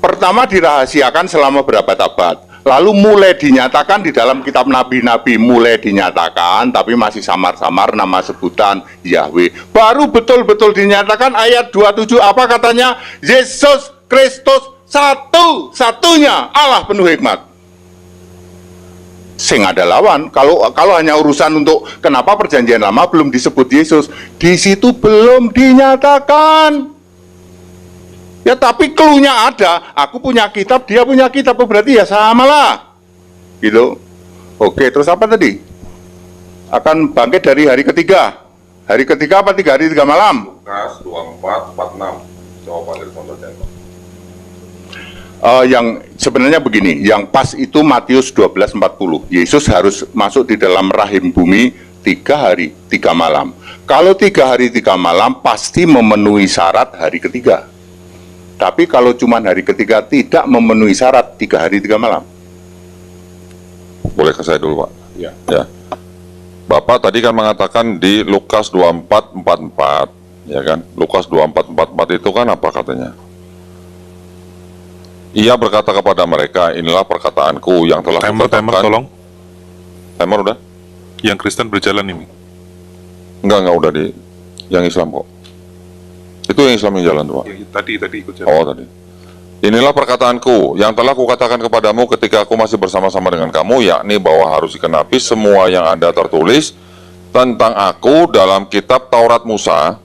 Pertama dirahasiakan selama berabad-abad. Lalu mulai dinyatakan di dalam kitab nabi-nabi, mulai dinyatakan, tapi masih samar-samar nama sebutan Yahweh. Baru betul-betul dinyatakan ayat 27, apa katanya? Yesus Kristus satu-satunya Allah penuh hikmat. Sing ada lawan, kalau hanya urusan untuk kenapa Perjanjian Lama belum disebut Yesus, di situ belum dinyatakan. Ya tapi clue-nya ada, aku punya kitab, dia punya kitab, berarti ya sama lah. Gitu. Oke, terus apa tadi? Akan bangkit dari hari ketiga. Hari ketiga apa 3 hari 3 malam? Lukas 24, 46. Jawaban dari saudara. Yang sebenarnya begini, yang pas itu Matius 12:40. Yesus harus masuk di dalam rahim bumi 3 hari 3 malam. Kalau 3 hari 3 malam pasti memenuhi syarat hari ketiga. Tapi kalau cuma hari ketiga tidak memenuhi syarat 3 hari 3 malam. Boleh ke saya dulu Pak? Ya. Ya. Bapak tadi kan mengatakan di Lukas 24:44, ya kan? Lukas 24:44 itu kan apa katanya? Ia berkata kepada mereka, inilah perkataanku yang telah Timer kutetapkan. tolong. Timer udah? Yang Kristen berjalan ini. Enggak udah di yang Islam kok. Itu yang Islam yang jalan tuh Pak. Tadi ikut jalan. Oh tadi. Inilah perkataanku yang telah kukatakan kepadamu ketika aku masih bersama-sama dengan kamu, yakni bahwa harus dikenapi semua yang ada tertulis tentang aku dalam kitab Taurat Musa.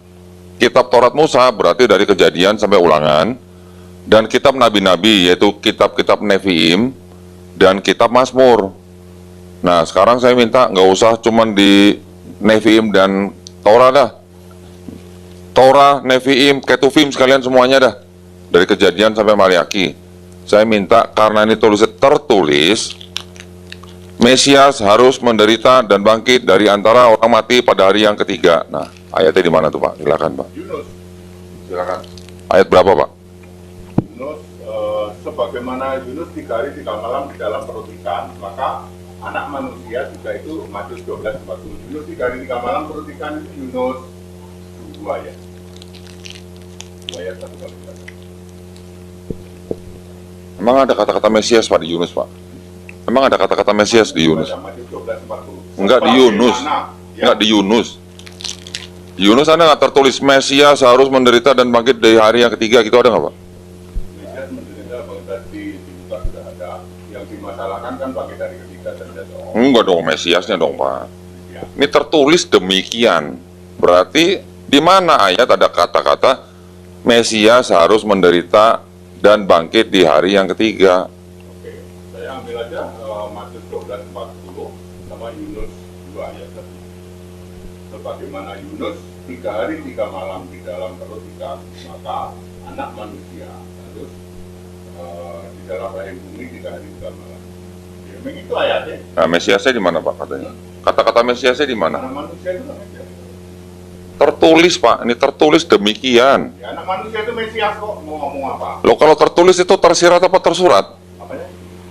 Kitab Taurat Musa berarti dari Kejadian sampai Ulangan, dan kitab nabi-nabi yaitu kitab-kitab Neviim dan kitab Mazmur. Nah sekarang saya minta nggak usah cuman di Neviim dan Torah dah. Torah, Neviim, Ketuvim sekalian semuanya dah. Dari Kejadian sampai Maliaki. Saya minta karena ini tertulis Mesias harus menderita dan bangkit dari antara orang mati pada hari yang ketiga. Nah ayatnya di mana tuh Pak? Silakan Pak. Yunus. Silakan. Ayat berapa Pak? Yunus, sebagaimana Yunus 3 hari 3 malam di dalam perut ikan, maka anak manusia juga itu Matius 12:40. Yunus 3 hari 3 malam perut ikan itu Yunus 2 ya. 2 ayat 1 kali. Emang ada kata-kata Mesias Pak di Yunus Pak? Emang ada kata-kata Mesias di Yunus? Matius 12:40. Enggak di Yunus. Enggak di Yunus. Di Yunus ada nggak tertulis Mesias harus menderita dan bangkit dari hari yang ketiga, gitu ada nggak Pak? Mesias menderita bangkit di Lukas sudah ada. Yang dimasalahkan kan bangkit dari ketiga saja. Enggak dong, Mesiasnya dong Pak. Ini tertulis demikian. Berarti di mana ayat ada kata-kata Mesias harus menderita dan bangkit di hari yang ketiga? Oke, saya ambil aja Matius 12:40 sama Yunus 2 ayat 1. Sebagaimana Yunus 3 hari 3 malam di dalam perut ikan, maka anak manusia harus di dalam rahim bumi 3 hari 3 malam. Ya, memang itu ayatnya. Nah, Mesiasnya di mana Pak katanya? Kata-kata Mesiasnya di mana? Anak manusia itu kan Mesias. Tertulis Pak, ini tertulis demikian. Ya, anak manusia itu Mesias kok, mau ngomong apa? Loh kalau tertulis itu tersirat apa tersurat? Apanya?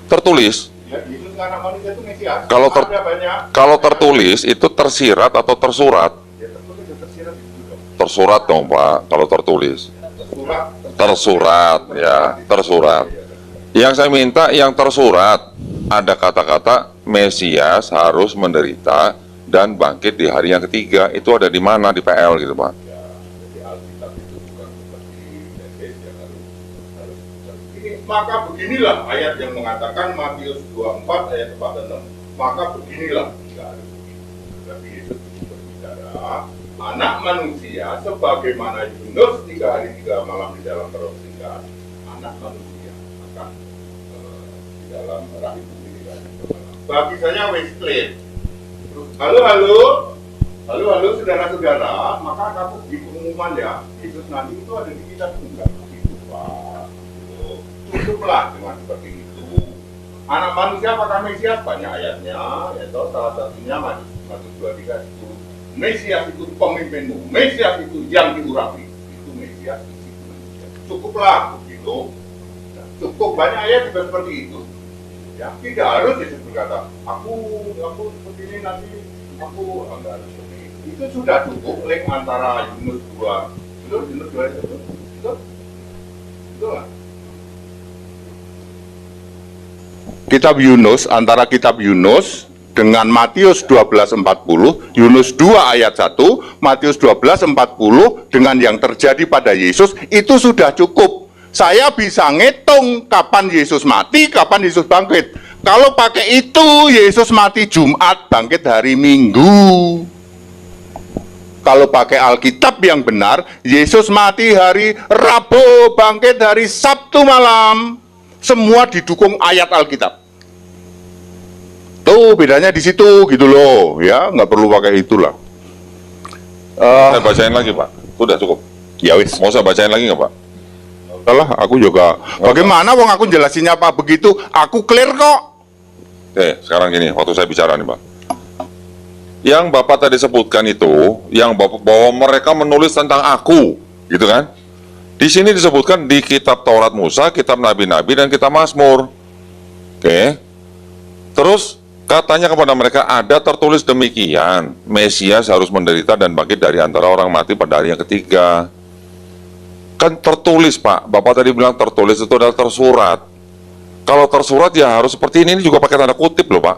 Tertulis. Ya, Yesus anak manusia itu Mesias. Kalau Ada banyak. kalau tertulis itu tersirat atau tersurat? Ya, tertulis ya tersirat itu dong. Tersurat dong Pak, kalau tertulis. Tersurat. Tersurat, ya, tersurat. Yang saya minta yang tersurat, ada kata-kata Mesias harus menderita dan bangkit di hari yang ketiga. Itu ada di mana di PL gitu Pak? Maka beginilah ayat yang mengatakan Matius 24 ayat 4 dan 6. Maka beginilah berarti Yesus berbicara, anak manusia sebagaimana Yunus 3 hari 3 malam di dalam perut ikan, anak manusia akan di dalam rahim bumi. Bagi saya Westlake. Halo saudara-saudara, maka kamu di pengumuman ya, Yesus nanti itu ada di kitab tunggal. Itu Pak. Tutuplah dengan seperti itu. Anak manusia apakah Mesias? Banyak ayatnya, yaitu salah satunya Matius 23 itu. Mesias itu pemimpinmu, Mesias itu yang diurapi. Itu Mesias, itu manusia. Cukuplah begitu. Nah, cukup banyak ayat juga seperti itu. Ya, tidak harus Yesus berkata, aku seperti ini nanti, aku enggak harus seperti itu. Itu sudah cukup link antara Yunus 2, Yunus 2 itu, betul lah. Kitab Yunus, antara kitab Yunus dengan Matius 12:40, Yunus 2 ayat 1, Matius 12:40 dengan yang terjadi pada Yesus, itu sudah cukup. Saya bisa ngitung kapan Yesus mati, kapan Yesus bangkit. Kalau pakai itu, Yesus mati Jumat, bangkit hari Minggu. Kalau pakai Alkitab yang benar, Yesus mati hari Rabu, bangkit hari Sabtu malam. Semua didukung ayat Alkitab. Tuh bedanya di situ gitu loh, ya nggak perlu pakai itulah. Saya bacain lagi Pak, sudah cukup. Ya wis, Mau saya bacain lagi nggak Pak? salah aku juga. Bagaimana wong aku jelasinnya Pak begitu? Aku clear kok. Sekarang gini, waktu saya bicara nih Pak. Yang Bapak tadi sebutkan itu, yang Bapak bahwa mereka menulis tentang aku, gitu kan? Di sini disebutkan di kitab Taurat Musa, kitab Nabi-Nabi, dan kitab Mazmur. Oke. Terus katanya kepada mereka ada tertulis demikian, Mesias harus menderita dan bangkit dari antara orang mati pada hari yang ketiga. Kan tertulis Pak, Bapak tadi bilang tertulis itu adalah tersurat. Kalau tersurat ya harus seperti ini juga pakai tanda kutip loh Pak.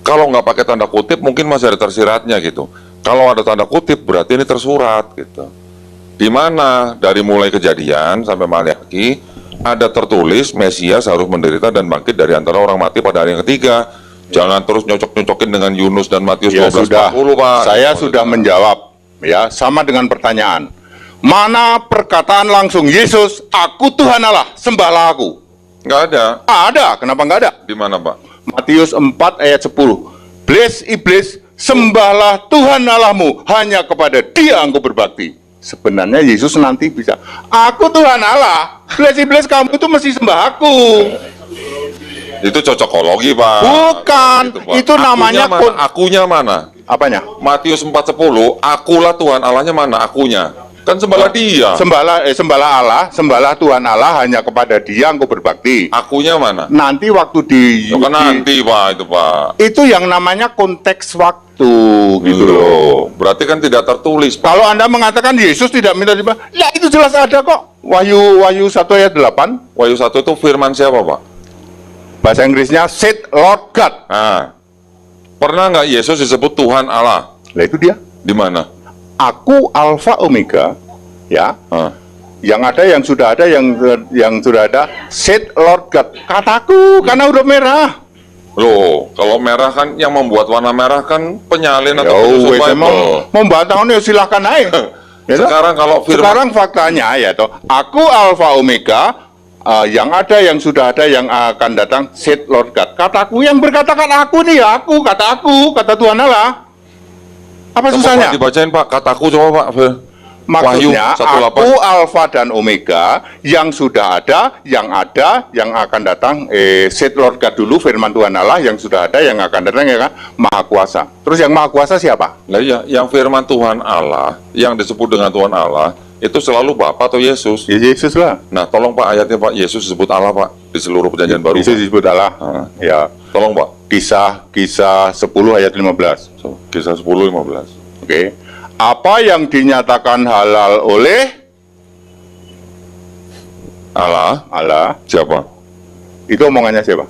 Kalau nggak pakai tanda kutip mungkin masih ada tersiratnya gitu. Kalau ada tanda kutip berarti ini tersurat gitu. Di mana dari mulai Kejadian sampai Maliaki ada tertulis Mesias harus menderita dan bangkit dari antara orang mati pada hari yang ketiga. Jangan terus nyocok-nyocokin dengan Yunus dan Matius 12:40 Pak. Saya sudah menjawab ya, sama dengan pertanyaan. Mana perkataan langsung Yesus, aku Tuhan Allah, sembahlah aku? Nggak ada. Ada, kenapa nggak ada? Di mana Pak? Matius 4 ayat 10. Iblis, sembahlah Tuhan Allahmu, hanya kepada Dia engkau berbakti. Sebenarnya Yesus nanti bisa, aku Tuhan Allah, iblis kamu itu mesti sembah aku. Itu cocokologi Pak. Bukan, Pak. itu namanya Akunya mana? apanya? Matius 4:10, akulah Tuhan Allahnya mana akunya? Kan sembahlah Dia. Sembahlah Allah, sembahlah Tuhan Allah, hanya kepada Dia engkau berbakti. Akunya mana? Nanti waktu Kan nanti Pak, itu Pak. itu yang namanya konteks waktu gitu loh. Berarti kan tidak tertulis Pak. Kalau Anda mengatakan Yesus tidak minta dibalas, ya itu jelas ada kok. Wahyu 1 ayat 8. Wahyu 1 itu firman siapa Pak? Bahasa Inggrisnya said Lord God. Nah, pernah nggak Yesus disebut Tuhan Allah? Lah itu dia. Di mana? Aku Alfa Omega, ya. Yang ada, yang sudah ada, yang sudah ada. Said Lord God. Kataku karena huruf merah. Loh, kalau merah kan yang membuat warna merah kan penyalin atau penyusup Bible. Mau bantah ya silahkan aja. Ya, Sekarang kalau firman sekarang faktanya ya toh, aku Alfa Omega, yang ada, yang sudah ada, yang akan datang, said Lord God. Kataku, yang berkatakan aku nih ya, aku, kata Tuhan Allah. Apa coba susahnya? Pak, dibacain Pak, kataku coba Pak. Maksudnya, Wahyu 1:8. aku Alfa dan Omega, yang sudah ada, yang akan datang, said Lord God dulu, firman Tuhan Allah, yang sudah ada, yang akan datang, ya kan, Maha Kuasa. Terus yang Maha Kuasa siapa? Nah iya, yang firman Tuhan Allah, yang disebut dengan Tuhan Allah, itu selalu Bapa atau Yesus. Ya, Yesus lah. Nah, tolong Pak ayatnya Pak, Yesus disebut Allah Pak, di seluruh perjanjian baru. Yesus Pak. disebut Allah. Ya. Tolong Pak. Kisah 10 ayat 15. Kisah 10:15. Oke. Apa yang dinyatakan halal oleh Allah, Allah, siapa? Itu omongannya siapa?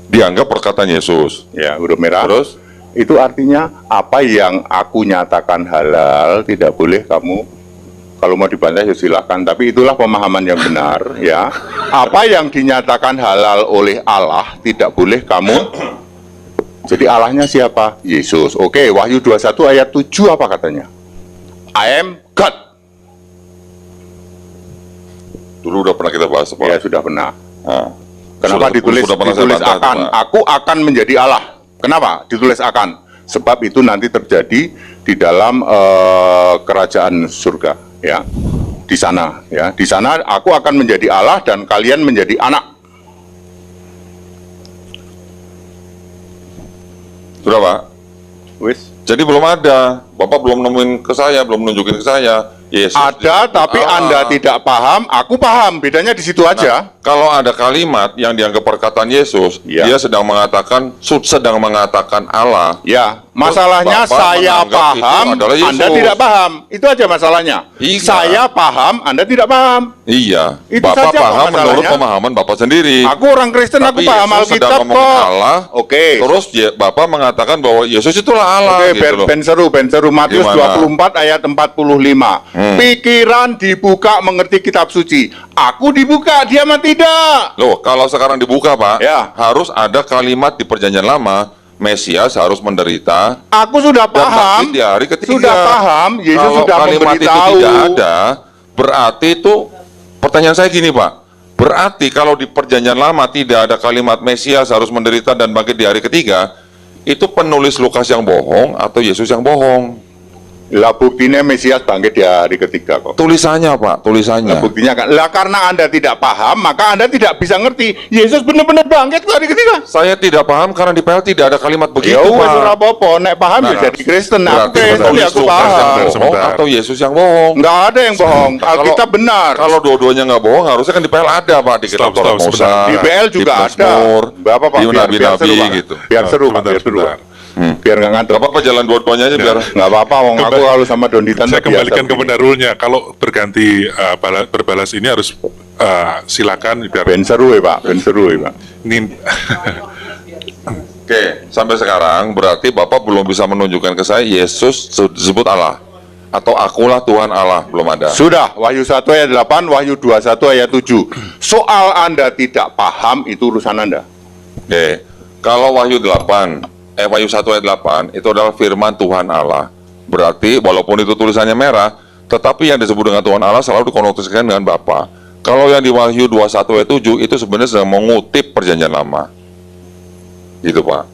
Dianggap perkataan Yesus. Ya, huruf merah. Terus? Itu artinya apa yang aku nyatakan halal tidak boleh kamu, kalau mau dibantah ya silakan, tapi itulah pemahaman yang benar ya. Apa yang dinyatakan halal oleh Allah tidak boleh kamu. Jadi Allahnya siapa? Yesus. Oke, Wahyu 21 ayat 7 apa katanya? I am God. Dulu udah pernah kita bahas, Pak. Ya, sudah pernah. Nah, Kenapa ditulis sudah pernah saya ditulis bantah, akan? Pak. Aku akan menjadi Allah. Kenapa ditulis akan? Sebab itu nanti terjadi di dalam kerajaan surga, ya. Di sana, ya. Di sana aku akan menjadi Allah dan kalian menjadi anak. Sudah, Pak. Wis. Jadi belum ada. Bapak belum nemuin ke saya, belum nunjukin ke saya. Yesus Ada, disebut tapi Allah. Anda tidak paham. Aku paham. Bedanya di situ aja. Kalau ada kalimat yang dianggap perkataan Yesus, Ya. dia sedang mengatakan Allah. Ya, masalahnya Bapak saya menganggap itu paham, adalah Yesus. Anda tidak paham. Itu aja masalahnya. Iya. Saya paham, Anda tidak paham. Iya, Itu Bapak saja kok paham menurut masalahnya. pemahaman Bapak sendiri. Aku orang Kristen, aku Tapi paham Yesus sedang Alkitab ngomongin kok. Allah, Oke. Terus Bapak mengatakan bahwa Yesus itulah Allah. Oke, gitu loh. ben seru. Matius Gimana? 24 ayat 45. Pikiran dibuka mengerti kitab suci. Aku dibuka, dia mah tidak. Loh, kalau sekarang dibuka, Pak, Ya. harus ada kalimat di Perjanjian Lama, Mesias harus menderita Aku sudah dan paham. bangkit di hari ketiga. Sudah paham, Yesus Kalau sudah kalimat itu memberitahu. tidak ada, berarti itu pertanyaan saya gini, Pak. Berarti kalau di Perjanjian Lama tidak ada kalimat Mesias harus menderita dan bangkit di hari ketiga, itu penulis Lukas yang bohong atau Yesus yang bohong? Lah buktinya Mesias bangkit di hari ketiga kok. Tulisannya, Pak, tulisannya. Lah buktinya kan. Lah karena Anda tidak paham, maka Anda tidak bisa ngerti. Yesus benar-benar bangkit di hari ketiga. Saya tidak paham karena di PL tidak ada kalimat begitu, Ya wes Pak. ora apa-apa, nek paham ya Nah, jadi Kristen. Aku Berarti Kristen ya penulis aku Lukas yang paham. bohong Sebentar. atau Yesus yang bohong? Enggak ada yang bohong. Alkitab benar. Kalau dua-duanya nggak bohong, harusnya kan di PL ada, Pak, di kitab Stop, Torah stop, Musa, sebentar. Di PL juga di ada. Mazmur, Bapak, Pak, di biar nabi-nabi seru, Pak. gitu. Biar seru, Pak, biar seru. Sebentar. Biar nggak ngantuk. Gak apa-apa jalan dua-duanya aja biar. Nggak apa-apa, wong aku kalau sama Donditan Saya biasa kembalikan begini. kepada rule-nya. Kalau berganti berbalas ini harus silakan biar Ben seru ya Pak, ben seru ya Pak. ini Oke, sampai sekarang berarti Bapak belum bisa menunjukkan ke saya Yesus disebut Allah atau akulah Tuhan Allah, belum ada. Sudah, Wahyu 1 ayat 8, Wahyu 21 ayat 7. Soal Anda tidak paham, itu urusan Anda. Oke, kalau Wahyu 1 ayat 8 itu adalah firman Tuhan Allah. Berarti walaupun itu tulisannya merah, tetapi yang disebut dengan Tuhan Allah selalu dikonotasikan dengan Bapa. Kalau yang di Wahyu 21 ayat 7 itu sebenarnya sedang mengutip Perjanjian Lama. Gitu, Pak.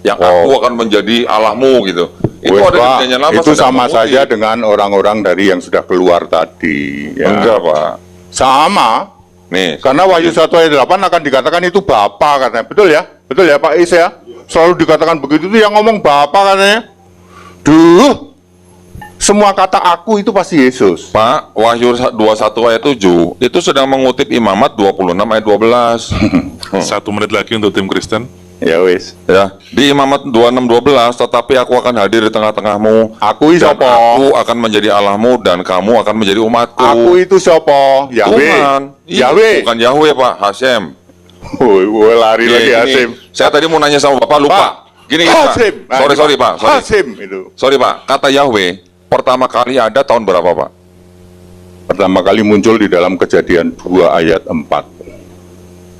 Yang aku akan menjadi Allahmu gitu. Itu Wes, ada di Pak, Perjanjian Lama. itu sedang sama mengutip. saja dengan orang-orang dari yang sudah keluar tadi. Ya. Enggak, Pak. Sama, Nih, karena Wahyu 1 ayat 8 akan dikatakan itu Bapa katanya. Betul ya? Betul ya Pak Is ya? Selalu dikatakan begitu tuh yang ngomong Bapa katanya. Duh, semua kata aku itu pasti Yesus. Pak, Wahyu 21 ayat 7 itu sedang mengutip Imamat 26 ayat 12. 1 menit lagi untuk tim Kristen. Ya wis. Ya, di Imamat 26:12, tetapi aku akan hadir di tengah-tengahmu. Aku Dan siapa? aku akan menjadi Allahmu dan kamu akan menjadi umatku. Aku itu siapa? Yahweh. Tuhan. Iya, Yahweh. bukan Yahweh, Pak, Hasem. Woi, lari Iya, lagi gini, Hasim. saya tadi mau nanya sama Bapak, lupa. Pak, Gini, Pak. Hasim. Nah, Sorry, Pak. Sorry. Hasim itu. Sorry, Pak. Kata Yahweh pertama kali ada tahun berapa, Pak? Pertama kali muncul di dalam Kejadian 2 ayat 4.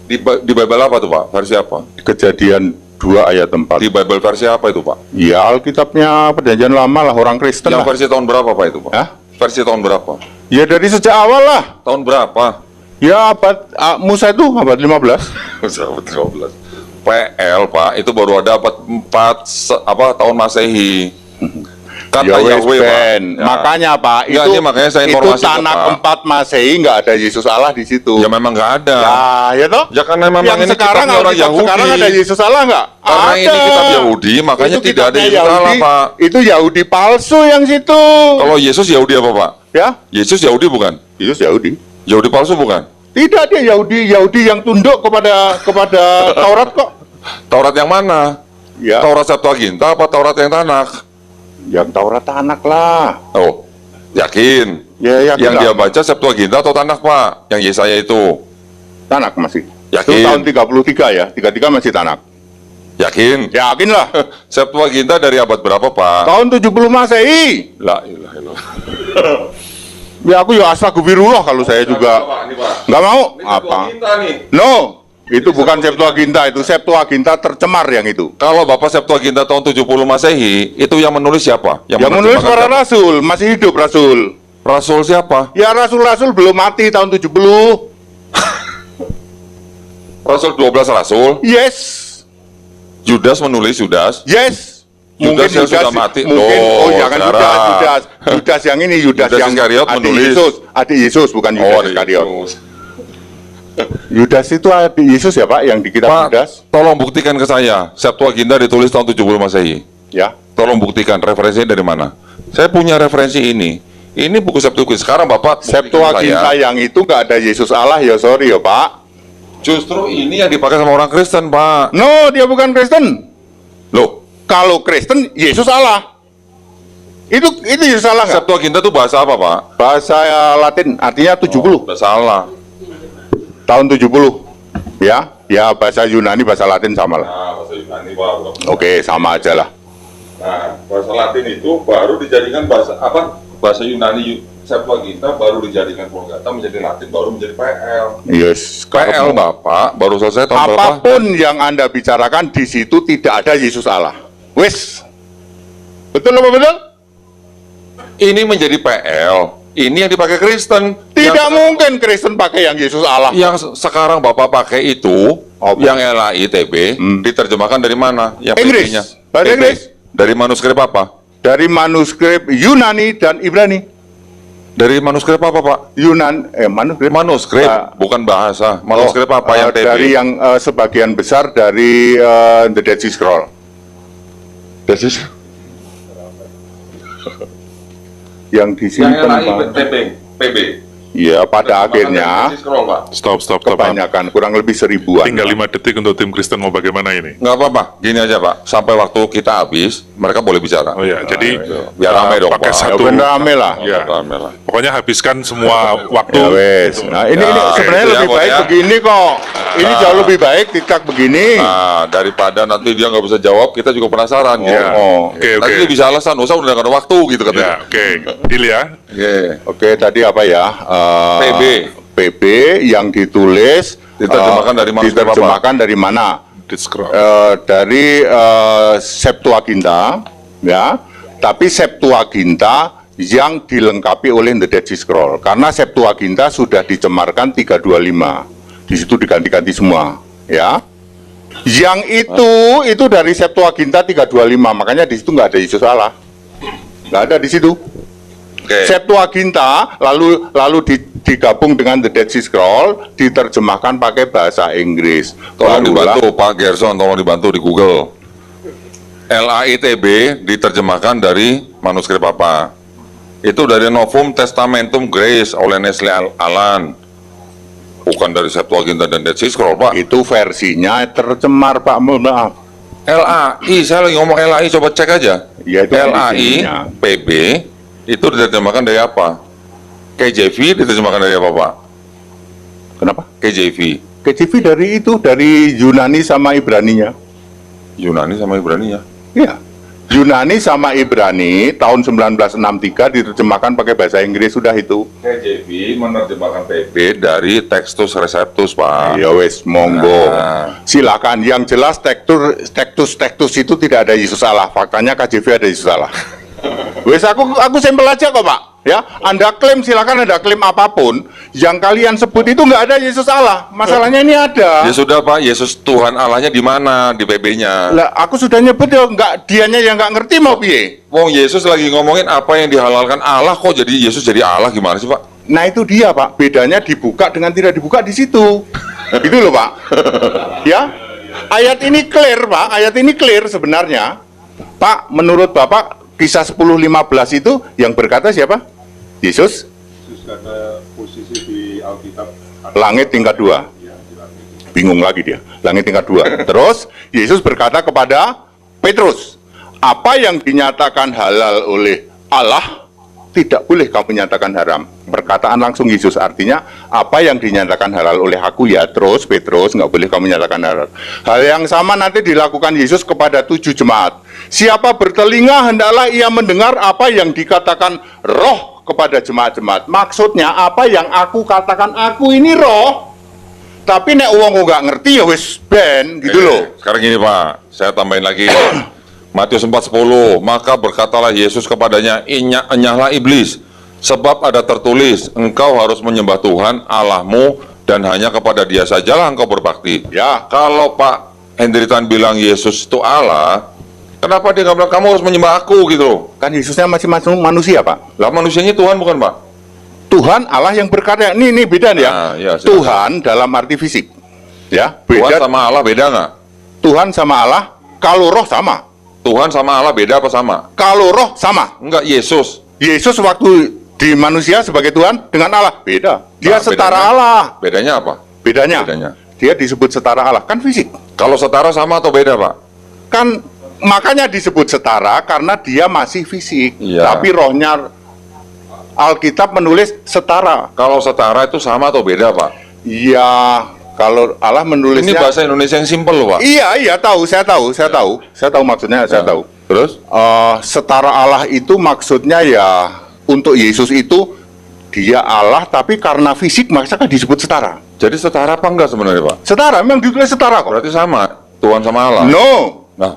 Di Bible apa tuh, Pak? Versi apa? Kejadian 2 ayat 4. Di Bible versi apa itu, Pak? Ya Alkitabnya Perjanjian Lama lah, orang Kristen Yang lah. versi tahun berapa, Pak, itu, Pak? Hah? Versi tahun berapa? Ya dari sejak awal lah. Tahun berapa? Ya abad Musa itu abad 15. Abad 15. PL, Pak, itu baru ada abad 4 tahun Masehi. Kata Ya wes, Yahweh, Pak. Ben. Ya. Makanya Pak, Nggak, itu ini makanya saya itu informasi, tanah Pak. 4 Masehi nggak ada Yesus Allah di situ. Ya memang nggak ada. Ya toh? Ya kan memang yang ini sekarang kitabnya orang Alkitab Yahudi. sekarang ada Yesus Allah nggak? Karena ada. ini kitab Yahudi, makanya Itu tidak ada kitabnya Yesus Allah, Yahudi. Pak. Itu Yahudi palsu yang situ. Kalau Yesus Yahudi apa, Pak? Ya, Yesus Yahudi bukan? Yesus Yahudi. Yahudi palsu bukan? Tidak, dia Yahudi yang tunduk kepada Taurat kok. Taurat yang mana? Ya, Taurat Septuaginta apa Taurat yang Tanakh? yang Taurat anak lah. Oh, yakin? Ya, Yang dia baca Septuaginta atau Tanakh, Pak? Yang Yesaya itu? Tanak masih. Itu Yakin? tahun 33 ya, 33 masih Tanak. Yakin? Yakin lah. Septuaginta dari abad berapa, Pak? Tahun 70 Masehi. La ilaha illallah. Ya aku ya astagfirullah kalau saya juga. Nggak mau. Apa? No, itu bukan Septuaginta, itu Septuaginta tercemar yang itu. Kalau Bapak Septuaginta tahun 70 Masehi, itu yang menulis siapa? Yang menulis menerjemahkan para siapa? rasul, masih hidup rasul. Rasul siapa? Ya rasul-rasul belum mati tahun 70. Rasul 12 rasul. Yes. Judas menulis Judas. Yes. Judas yang sudah mati. Mungkin, Oh, jangan sekarang. Judas yang ini, Judas Judas yang Iskariot adik menulis. Yesus, adik Yesus bukan Judas Oh, Iskariot. Yesus. Judas itu adik Yesus ya Pak, yang di kitab Pak, Judas. tolong buktikan ke saya. Septuaginta ditulis tahun 70 Masehi. Ya. Tolong buktikan referensinya dari mana. Saya punya referensi ini. Ini buku Septuaginta. Sekarang Bapak buktikan Septuaginta saya. yang itu nggak ada Yesus Allah ya, sorry ya Pak. Justru ini yang dipakai sama orang Kristen, Pak. No, dia bukan Kristen. Loh, Kalau Kristen, Yesus Allah. Itu Yesus Allah nggak? Septuaginta itu bahasa apa, Pak? Bahasa Latin, artinya 70. Udah salah. Tahun 70. Ya, ya bahasa Yunani, bahasa Latin sama lah. Nah, bahasa Yunani, Pak. Oke, sama aja lah. Nah, bahasa Latin itu baru dijadikan bahasa apa? Bahasa Yunani Septuaginta baru dijadikan Vulgata menjadi Latin, baru menjadi PL. Yes. PL Bapak baru selesai tahun berapa? Apapun yang Anda bicarakan di situ tidak ada Yesus Allah. Wes. Betul apa betul? Ini menjadi PL. Ini yang dipakai Kristen. Tidak mungkin Kristen pakai yang Yesus Allah. Yang sekarang Bapak pakai itu, Apa? yang LAITB, diterjemahkan dari mana? Yang Inggris. PP-nya. Bahasa PP. Inggris. Dari manuskrip apa? Dari manuskrip Yunani dan Ibrani. Dari manuskrip apa, Pak? Manuskrip. Manuskrip, bukan bahasa. Manuskrip apa yang TB? Dari yang sebagian besar dari The Dead Sea Scroll. Yang disimpan Pak. PB. Ya, pada akhirnya Stop. kebanyakan kurang lebih 1000-an. Tinggal 5 detik untuk tim Kristen mau bagaimana ini. Nggak apa-apa, gini aja Pak. Sampai waktu kita habis, mereka boleh bicara. Oh ya, jadi Biar ramai dong, pakai Pak. Ya satu. bener rame lah. Ya. Rame lah. Pokoknya habiskan semua waktu. Ya wes. Nah, ini Ya, sebenarnya itu ya, lebih Pak, baik ya. begini kok. Ini jauh lebih baik tiktak begini. Nah, daripada nanti dia nggak bisa jawab, kita juga penasaran. gitu. Ya. Oh. Oke. Nanti dia bisa alasan, usah udah nggak ada waktu gitu Ya, katanya. oke. Deal ya. Oke. Oke, tadi apa ya? PB. PB yang ditulis Diterjemahkan dari manuskrip apa? diterjemahkan dari mana? Dead Scroll. Dari Septuaginta, ya. Tapi Septuaginta yang dilengkapi oleh The Dead Sea Scroll. Karena Septuaginta sudah dicemarkan 325. Di situ diganti-ganti semua, ya. Yang itu dari Septuaginta 325, makanya di situ nggak ada Yesus Allah. Nggak ada di situ. Oke. Septuaginta lalu digabung dengan The Dead Sea Scroll, diterjemahkan pakai bahasa Inggris. Tolong Barulah- dibantu Pak Gerson, tolong dibantu di Google. LAITB diterjemahkan dari manuskrip apa? Itu dari Novum Testamentum Grace oleh Nestle Aland. Bukan dari Septuaginta dan Dead Sea Scroll, Pak. Itu versinya tercemar, Pak. Mohon maaf. LAI, saya lagi ngomong LAI, coba cek aja. Ya, itu LAI, editingnya. PB, itu diterjemahkan dari apa? KJV diterjemahkan dari apa, Pak? Kenapa? KJV, KJV dari Yunani sama Ibraninya. Yunani sama Ibrani ya? Iya. Yunani sama Ibrani tahun 1963 diterjemahkan pakai bahasa Inggris, sudah itu. KJV menerjemahkan PB dari Textus Receptus, Pak. Ya wes, monggo. Nah. Silakan. Yang jelas Textus itu tidak ada Yesus Allah. Faktanya KJV ada Yesus Allah. Wes, aku sampel aja kok, Pak. Ya, Anda klaim, silakan Anda klaim apapun. Yang kalian sebut itu nggak ada Yesus Allah. Masalahnya ini ada. Ya sudah, Pak, Yesus Tuhan Allahnya di mana di PB-nya? Lah, aku sudah nyebut ya, nggak, dianya yang nggak ngerti mau piye. Wong Yesus lagi ngomongin apa yang dihalalkan Allah, kok jadi Yesus jadi Allah, gimana sih, Pak? Nah itu dia, Pak. Bedanya dibuka dengan tidak dibuka di situ. Gitu loh, Pak. Ya, ayat ini clear, Pak. Ayat ini clear sebenarnya. Pak, menurut Bapak, Kisah 10:15 itu yang berkata siapa? Yesus. Karena posisi di Alkitab Langit tingkat 2. Bingung lagi dia. Langit tingkat 2. Terus Yesus berkata kepada Petrus, apa yang dinyatakan halal oleh Allah tidak boleh kamu nyatakan haram. perkataan langsung Yesus, artinya apa yang dinyatakan halal oleh aku ya terus Petrus, nggak boleh kamu nyatakan halal. Hal yang sama nanti dilakukan Yesus kepada 7 jemaat. Siapa bertelinga hendaklah ia mendengar apa yang dikatakan Roh kepada jemaat-jemaat. Maksudnya apa yang aku katakan, aku ini Roh, tapi nek wong nggak ngerti ya wis ben gitu loh. Sekarang gini Pak, saya tambahin lagi. Matius 4:10, maka berkatalah Yesus kepadanya, enyahlah iblis, sebab ada tertulis, engkau harus menyembah Tuhan Allahmu dan hanya kepada Dia sajalah engkau berbakti. Ya, Kalau Pak Hendritan bilang Yesus itu Allah, kenapa dia nggak bilang kamu harus menyembah aku gitu loh? kan Yesusnya masih manusia Pak. Lah manusianya Tuhan bukan Pak? Tuhan Allah yang berkarya. Ini beda ya. Nah, ya, silakan. Tuhan dalam arti fisik. Ya, Tuhan beda. sama Allah beda nggak? Tuhan sama Allah, kalau roh sama. Tuhan sama Allah beda apa sama? Kalau roh sama. Enggak, Yesus. Yesus waktu di manusia sebagai Tuhan dengan Allah beda. Dia Nah, setara bedanya? Allah. Bedanya apa? Bedanya. Dia disebut setara Allah, kan fisik. Kalau setara sama atau beda Pak? Kan makanya disebut setara karena dia masih fisik. Iya. Tapi rohnya Alkitab menulis setara. Kalau setara itu sama atau beda Pak? Iya, kalau Allah menulisnya Ini bahasa Indonesia yang simpel loh Pak. Iya, saya tahu maksudnya, saya tahu. Terus? Setara Allah itu maksudnya ya untuk Yesus itu dia Allah, tapi karena fisik maka disebut setara. Jadi setara apa enggak sebenarnya Pak? Setara, memang ditulis setara kok. Berarti sama, Tuhan sama Allah. No, Nah,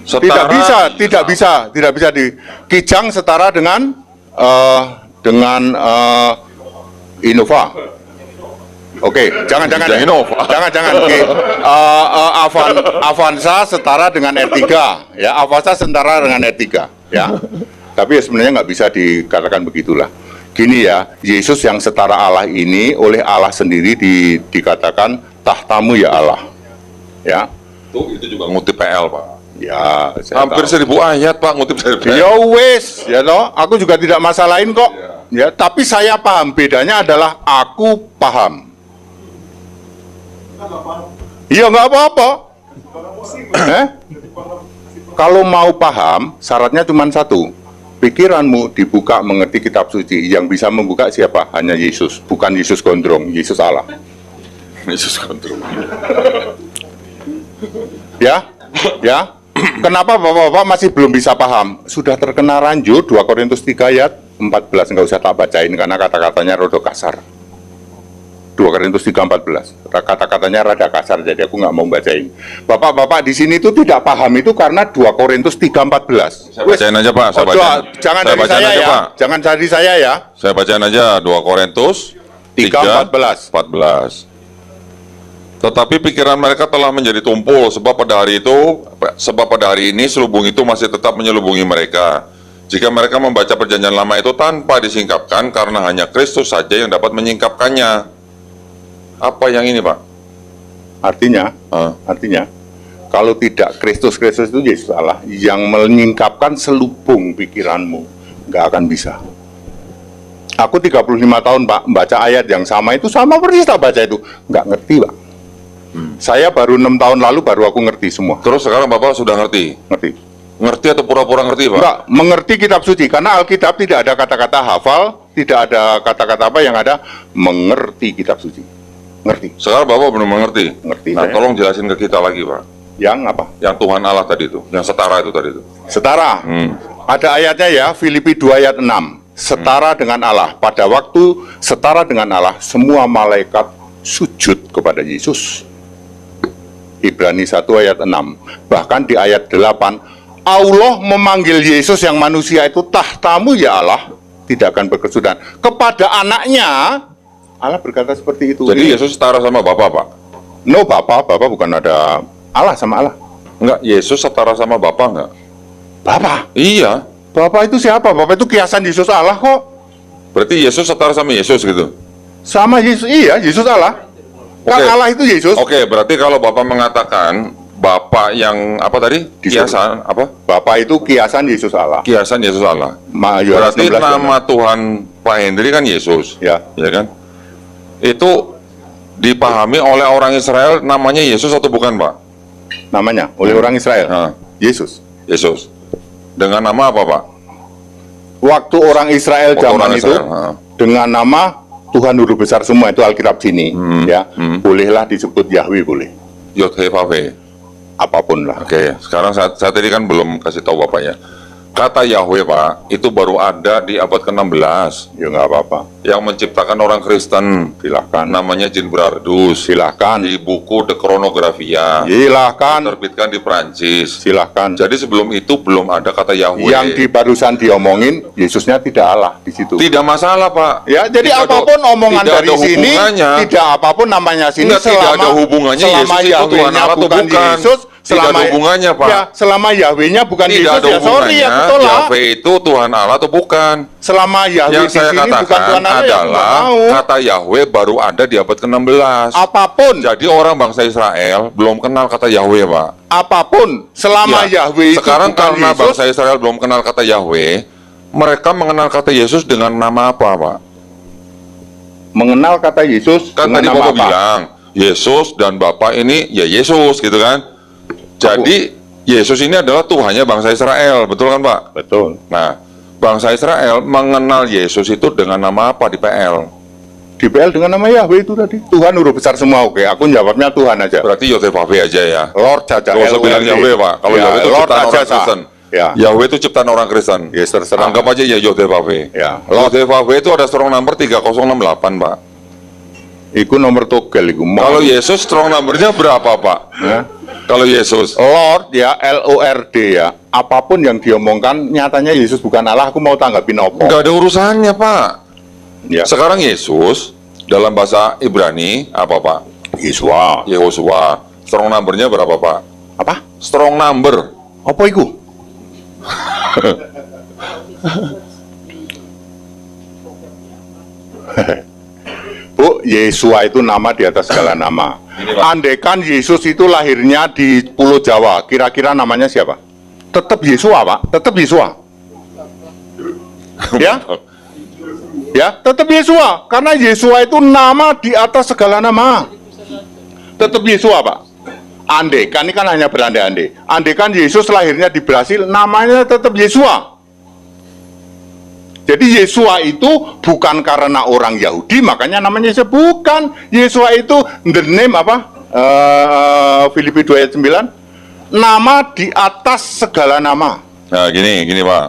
tidak bisa di Kijang setara dengan Innova. Oke, jangan Kijang Innova. Avanza setara dengan R3 ya, Avanza setara dengan R3 ya. Tapi sebenarnya nggak bisa dikatakan begitulah. Gini ya, Yesus yang setara Allah ini oleh Allah sendiri dikatakan tahtamu ya Allah. Ya. Itu juga ngutip PL Pak. Ya, saya Hampir tahu. 1000 ayat Pak ngutip dari PL. Ya wes, ya toh, aku juga tidak masalahin kok. Ya, tapi saya paham, bedanya adalah aku paham. Iya nggak apa-apa. Kalau mau paham, syaratnya cuma satu. Pikiranmu dibuka mengerti kitab suci. Yang bisa membuka siapa? Hanya Yesus. Bukan Yesus gondrong, Yesus Allah. Yesus kontrol. Ya, ya. Kenapa Bapak-Bapak masih belum bisa paham? Sudah terkena ranjau 2 Korintus 3 ayat 14, nggak usah tak bacain karena kata-katanya rada kasar. 2 Korintus 3:14. Kata-katanya rada kasar, jadi aku nggak mau bacain. Bapak-bapak di sini itu tidak paham itu karena 2 Korintus 3:14. Saya bacain aja Pak, saya bacain. Jangan Saya dari bacain saya aja, ya. Pak. Jangan dari saya ya. Saya bacain aja 2 Korintus 3:14. Tetapi pikiran mereka telah menjadi tumpul sebab pada hari ini selubung itu masih tetap menyelubungi mereka. Jika mereka membaca perjanjian lama itu tanpa disingkapkan karena hanya Kristus saja yang dapat menyingkapkannya. Apa yang ini Pak? Artinya, kalau tidak Kristus itu Yesus Allah yang menyingkapkan selubung pikiranmu, nggak akan bisa. Aku 35 tahun Pak, membaca ayat yang sama itu sama persis tak baca itu, nggak ngerti Pak. Saya baru 6 tahun lalu baru aku ngerti semua. Terus sekarang Bapak sudah ngerti? Ngerti atau pura-pura ngerti Pak? Enggak, mengerti kitab suci karena Alkitab tidak ada kata-kata hafal, tidak ada kata-kata apa yang ada mengerti kitab suci. Ngerti. Sekarang Bapak belum mengerti? Ngerti Nah saya. tolong jelasin ke kita lagi Pak. Yang apa? Yang Tuhan Allah tadi itu, yang setara itu tadi itu. Setara. Ada ayatnya ya, Filipi 2 ayat 6. Setara dengan Allah. Pada waktu setara dengan Allah, semua malaikat sujud kepada Yesus. Ibrani 1 ayat 6. Bahkan di ayat 8, Allah memanggil Yesus yang manusia itu tahtamu ya Allah, tidak akan berkesudahan. Kepada anaknya, Allah berkata seperti itu. Jadi Yesus setara sama Bapak Pak? No, Bapak bukan ada Allah sama Allah. Enggak, Yesus setara sama Bapak enggak? Bapak? Iya. Bapak itu siapa? Bapak itu kiasan Yesus Allah kok. Berarti Yesus setara sama Yesus gitu? Sama Yesus, iya, Yesus Allah. Kan Oke. Allah itu Yesus. Oke, berarti kalau Bapak mengatakan Bapak yang apa tadi? Kiasan apa? Bapak itu kiasan Yesus Allah. Kiasan Yesus Allah. Yohanes Berarti 16, nama Tuhan Pak Hendri kan Yesus. Ya. Ya kan? Itu dipahami oleh orang Israel namanya Yesus atau bukan, Pak? Namanya oleh orang Israel. Nah, Yesus. Yesus. Dengan nama apa, Pak? Waktu orang Israel Waktu zaman orang itu Israel, ha. dengan nama Tuhan huruf besar semua, itu Alkitab sini, ya, bolehlah disebut Yahweh, boleh, Yod He Vav He. apapun lah. Oke, sekarang saya tadi kan belum kasih tahu Bapak ya. Kata Yahweh Pak, itu baru ada di abad ke-16 Ya nggak apa-apa, yang menciptakan orang Kristen. silahkan, Namanya Jean Brardus. silahkan, Di buku The Chronographia. silahkan, Terbitkan di Prancis. silahkan. Jadi sebelum itu belum ada kata Yahweh. Yang di barusan diomongin, Yesusnya tidak Allah di situ. Tidak masalah Pak. Ya, jadi Tidak ada- apapun omongan tidak dari ada sini, hubungannya. tidak apapun namanya sini, Enggak, tidak ada hubungannya selama Yesus itu Tuhan Yahweh-nya Allah atau bukan bukan. Yesus, Tidak selama ada hubungannya, Pak. Ya, selama Yahweh-nya bukan Tidak Yesus, ada ya sorry, ya hubungannya tolak. Yahweh itu Tuhan Allah atau bukan. Selama Yahweh Yang di saya sini bukan katakan Tuhan Allah, ya adalah nggak mau. kata Yahweh baru ada di abad ke-16. Apapun, Jadi orang bangsa Israel belum kenal kata Yahweh, Pak. apapun, selama Ya, Yahweh itu sekarang bukan karena Yesus, bangsa Israel belum kenal kata Yahweh, mereka mengenal kata Yesus dengan nama apa, Pak? mengenal kata Yesus Kan dengan tadi nama Bapak apa? bilang, Yesus dan Bapak ini ya Yesus gitu kan. Jadi Yesus ini adalah Tuhannya bangsa Israel, betul kan, Pak? Betul. Nah, bangsa Israel mengenal Yesus itu dengan nama apa di PL? Di PL dengan nama Yahweh itu tadi. Tuhan huruf besar semua, oke. Aku jawabnya Tuhan aja. Berarti Yod He Vav He aja ya. Lord saja. Gak usah bilang LORD. Yahweh, Pak. Kalau Ya, Yahweh itu Lord ciptaan aja, orang Sa. Kristen. Ya. Yahweh itu ciptaan orang Kristen. Ya, terserah. Anggap aja ya Yod He Vav He. Ya. Yod He Vav He itu ada strong number 3068, Pak. Iku nomor togel iku. Kalau Yesus strong numbernya berapa, Pak? Ya. Kalau Yesus Lord ya, LORD ya. Apapun yang diomongkan nyatanya Yesus bukan Allah, aku mau tanggapin apa? nggak ada urusannya, Pak. Ya. Sekarang Yesus dalam bahasa Ibrani apa, Pak? Yesua. Yehosua. Strong numbernya berapa, Pak? Apa? Strong number. Apa iku? Bu, Yesua itu nama di atas segala nama. Ini, Pak. Andaikan Yesus itu lahirnya di Pulau Jawa, kira-kira namanya siapa? Tetap Yesua, Pak. Tetap Yesua. Ya? Ya, tetap Yesua. Karena Yesua itu nama di atas segala nama. Tetap Yesua, Pak. Andaikan, ini kan hanya berandai-andai. Andaikan Yesus lahirnya di Brasil, namanya tetap Yesua. Jadi Yesua itu bukan karena orang Yahudi, makanya namanya Yesua. Bukan. Yesua itu the name apa? Filipi 2 ayat 9. Nama di atas segala nama. Nah, gini Pak.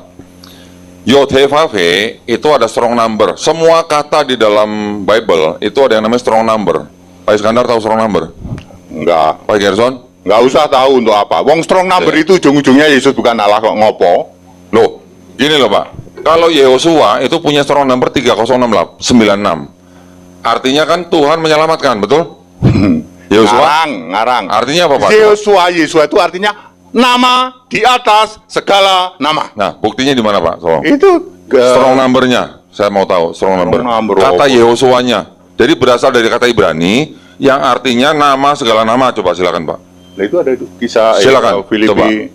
Yod He Vav He itu ada strong number. Semua kata di dalam Bible itu ada yang namanya strong number. Pak Iskandar tahu strong number? Enggak. Pak Gerson? Nggak usah tahu untuk apa. Wong strong number Oke. itu ujung-ujungnya Yesus bukan Allah kok, ngopo. Loh, gini loh Pak. Kalau Yehosua itu punya strong number 3096. Artinya kan Tuhan menyelamatkan, betul? Yehosua? Ngarang. Artinya apa, Pak? Yesua itu artinya nama di atas segala nama. Nah, buktinya di mana, Pak? Tolong. Itu Strong number-nya. Saya mau tahu strong number. number Kata apa? Yehosuanya. Jadi berasal dari kata Ibrani yang artinya nama segala nama. Coba silakan, Pak. Nah, itu ada itu kisah Silakan, Filipi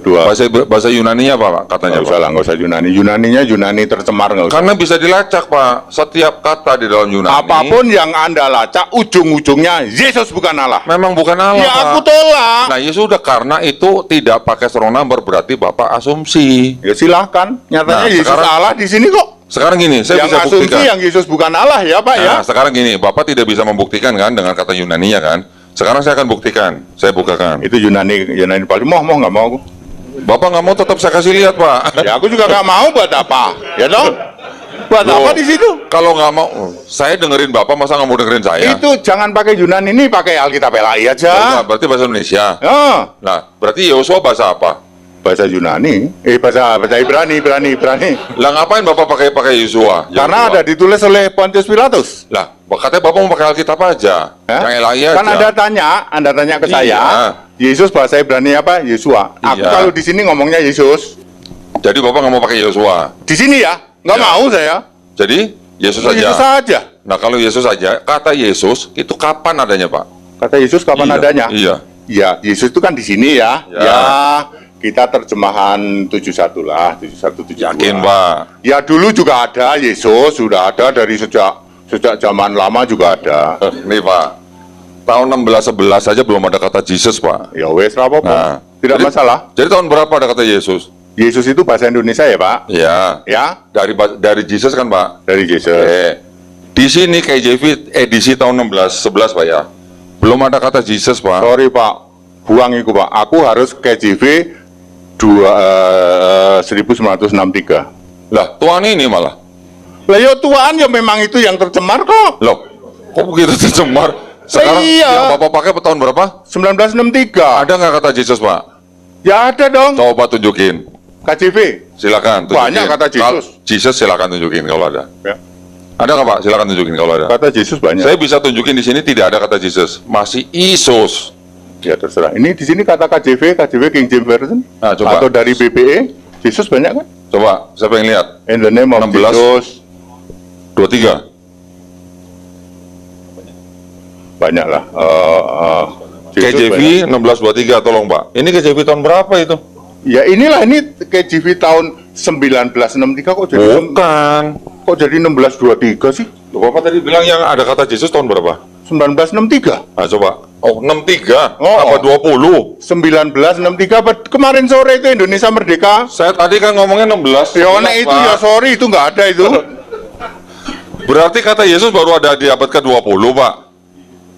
2. Bahasa Yunaninya apa, Pak? Katanya, Nggak usah Pak. lah, nggak usah Yunani. Yunaninya Yunani tercemar, nggak usah. Karena bisa dilacak, Pak. Setiap kata di dalam Yunani. Apapun yang Anda lacak, ujung-ujungnya Yesus bukan Allah. Memang bukan Allah, Ya Pak. aku tolak. Nah, ya sudah, karena itu tidak pakai strong number berarti Bapak asumsi. Ya silahkan. Nyatanya Nah, Yesus sekarang- Allah di sini kok. Sekarang gini, saya Yang bisa asumsi buktikan. yang Yesus bukan Allah ya Pak ya. Nah, sekarang gini, Bapak tidak bisa membuktikan kan dengan kata Yunaninya kan? Sekarang saya akan buktikan. Saya bukakan. Itu Yunani paling mau nggak mau aku. Bapak nggak mau, tetap saya kasih lihat, Pak. Ya aku juga nggak mau, buat apa? Ya dong. Buat Loh, apa di situ? Kalau nggak mau, saya dengerin Bapak, masa nggak mau dengerin saya? Itu jangan pakai Yunani, ini pakai Alkitab LAI Nah, aja. berarti bahasa Indonesia. Ya, Nah, berarti Yosua bahasa apa? bahasa Yunani, bahasa Ibrani. Lah ngapain Bapak pakai Yosua? Karena ada ditulis oleh Pontius Pilatus. Lah, katanya Bapak mau pakai Alkitab aja. Ya? Yang LAI aja. Kan Anda tanya ke Iya. saya, Yesus bahasa Ibrani apa? Yesua. Aku Iya. kalau di sini ngomongnya Yesus. Jadi Bapak nggak mau pakai Yosua. Di sini ya, nggak Ya. mau saya. Jadi Yesus saja. Yesus saja. Nah, kalau Yesus saja, kata Yesus itu kapan adanya, Pak? Kata Yesus kapan Iya, adanya? Iya. Ya, Yesus itu kan di sini ya. Ya. Ya, kita terjemahan 71 lah, 7172. Yakin, Pak? Ya dulu juga ada Yesus, sudah ada dari sejak zaman lama juga ada. Nih, Pak. Tahun 1611 saja belum ada kata Jesus, Pak. Ya wes, apa-apa. Nah, Tidak jadi- masalah. Jadi tahun berapa ada kata Yesus? Yesus itu bahasa Indonesia ya Pak? Ya, Ya, dari Jesus kan Pak. dari Yesus. Di sini KJV edisi tahun 1611 Pak ya. Belum ada kata Jesus Pak. Sorry Pak, buang itu Pak. Aku harus KJV 1963. Lah, tuan ini malah. Lah ya tuaan ya memang itu yang tercemar kok. Loh, kok begitu tercemar? Sekarang Iya. yang Bapak pakai tahun berapa? 1963. Ada nggak kata Jesus Pak? Ya ada dong. Coba tunjukin. KJV. Silakan tunjukin. Banyak kata Jesus. Jesus silakan tunjukin kalau ada. Ya. Ada nggak Pak? Silakan tunjukin kalau ada. Kata Yesus banyak. Saya bisa tunjukin di sini tidak ada kata Jesus, masih Isus. Ya terserah. Ini di sini kata KJV King James Version. Nah, coba. Atau dari BPE. Yesus banyak kan? Coba, saya pengen lihat. In the name of 16. Jesus. 23. Banyak lah. KJV 1623 tolong Pak. Ini KJV tahun berapa itu? Ya inilah ini KJV tahun 1963 kok jadi Bukan. kok jadi 1623 sih? Loh, Bapak tadi bilang yang ada kata Jesus tahun berapa? 1963. Nah, coba. Oh, 63. Oh. Apa 20? 1963 kemarin sore itu Indonesia Merdeka. Saya tadi kan ngomongnya 16. Ya nek itu Pak. ya sorry itu nggak ada itu. Berarti kata Yesus baru ada di abad ke-20, Pak.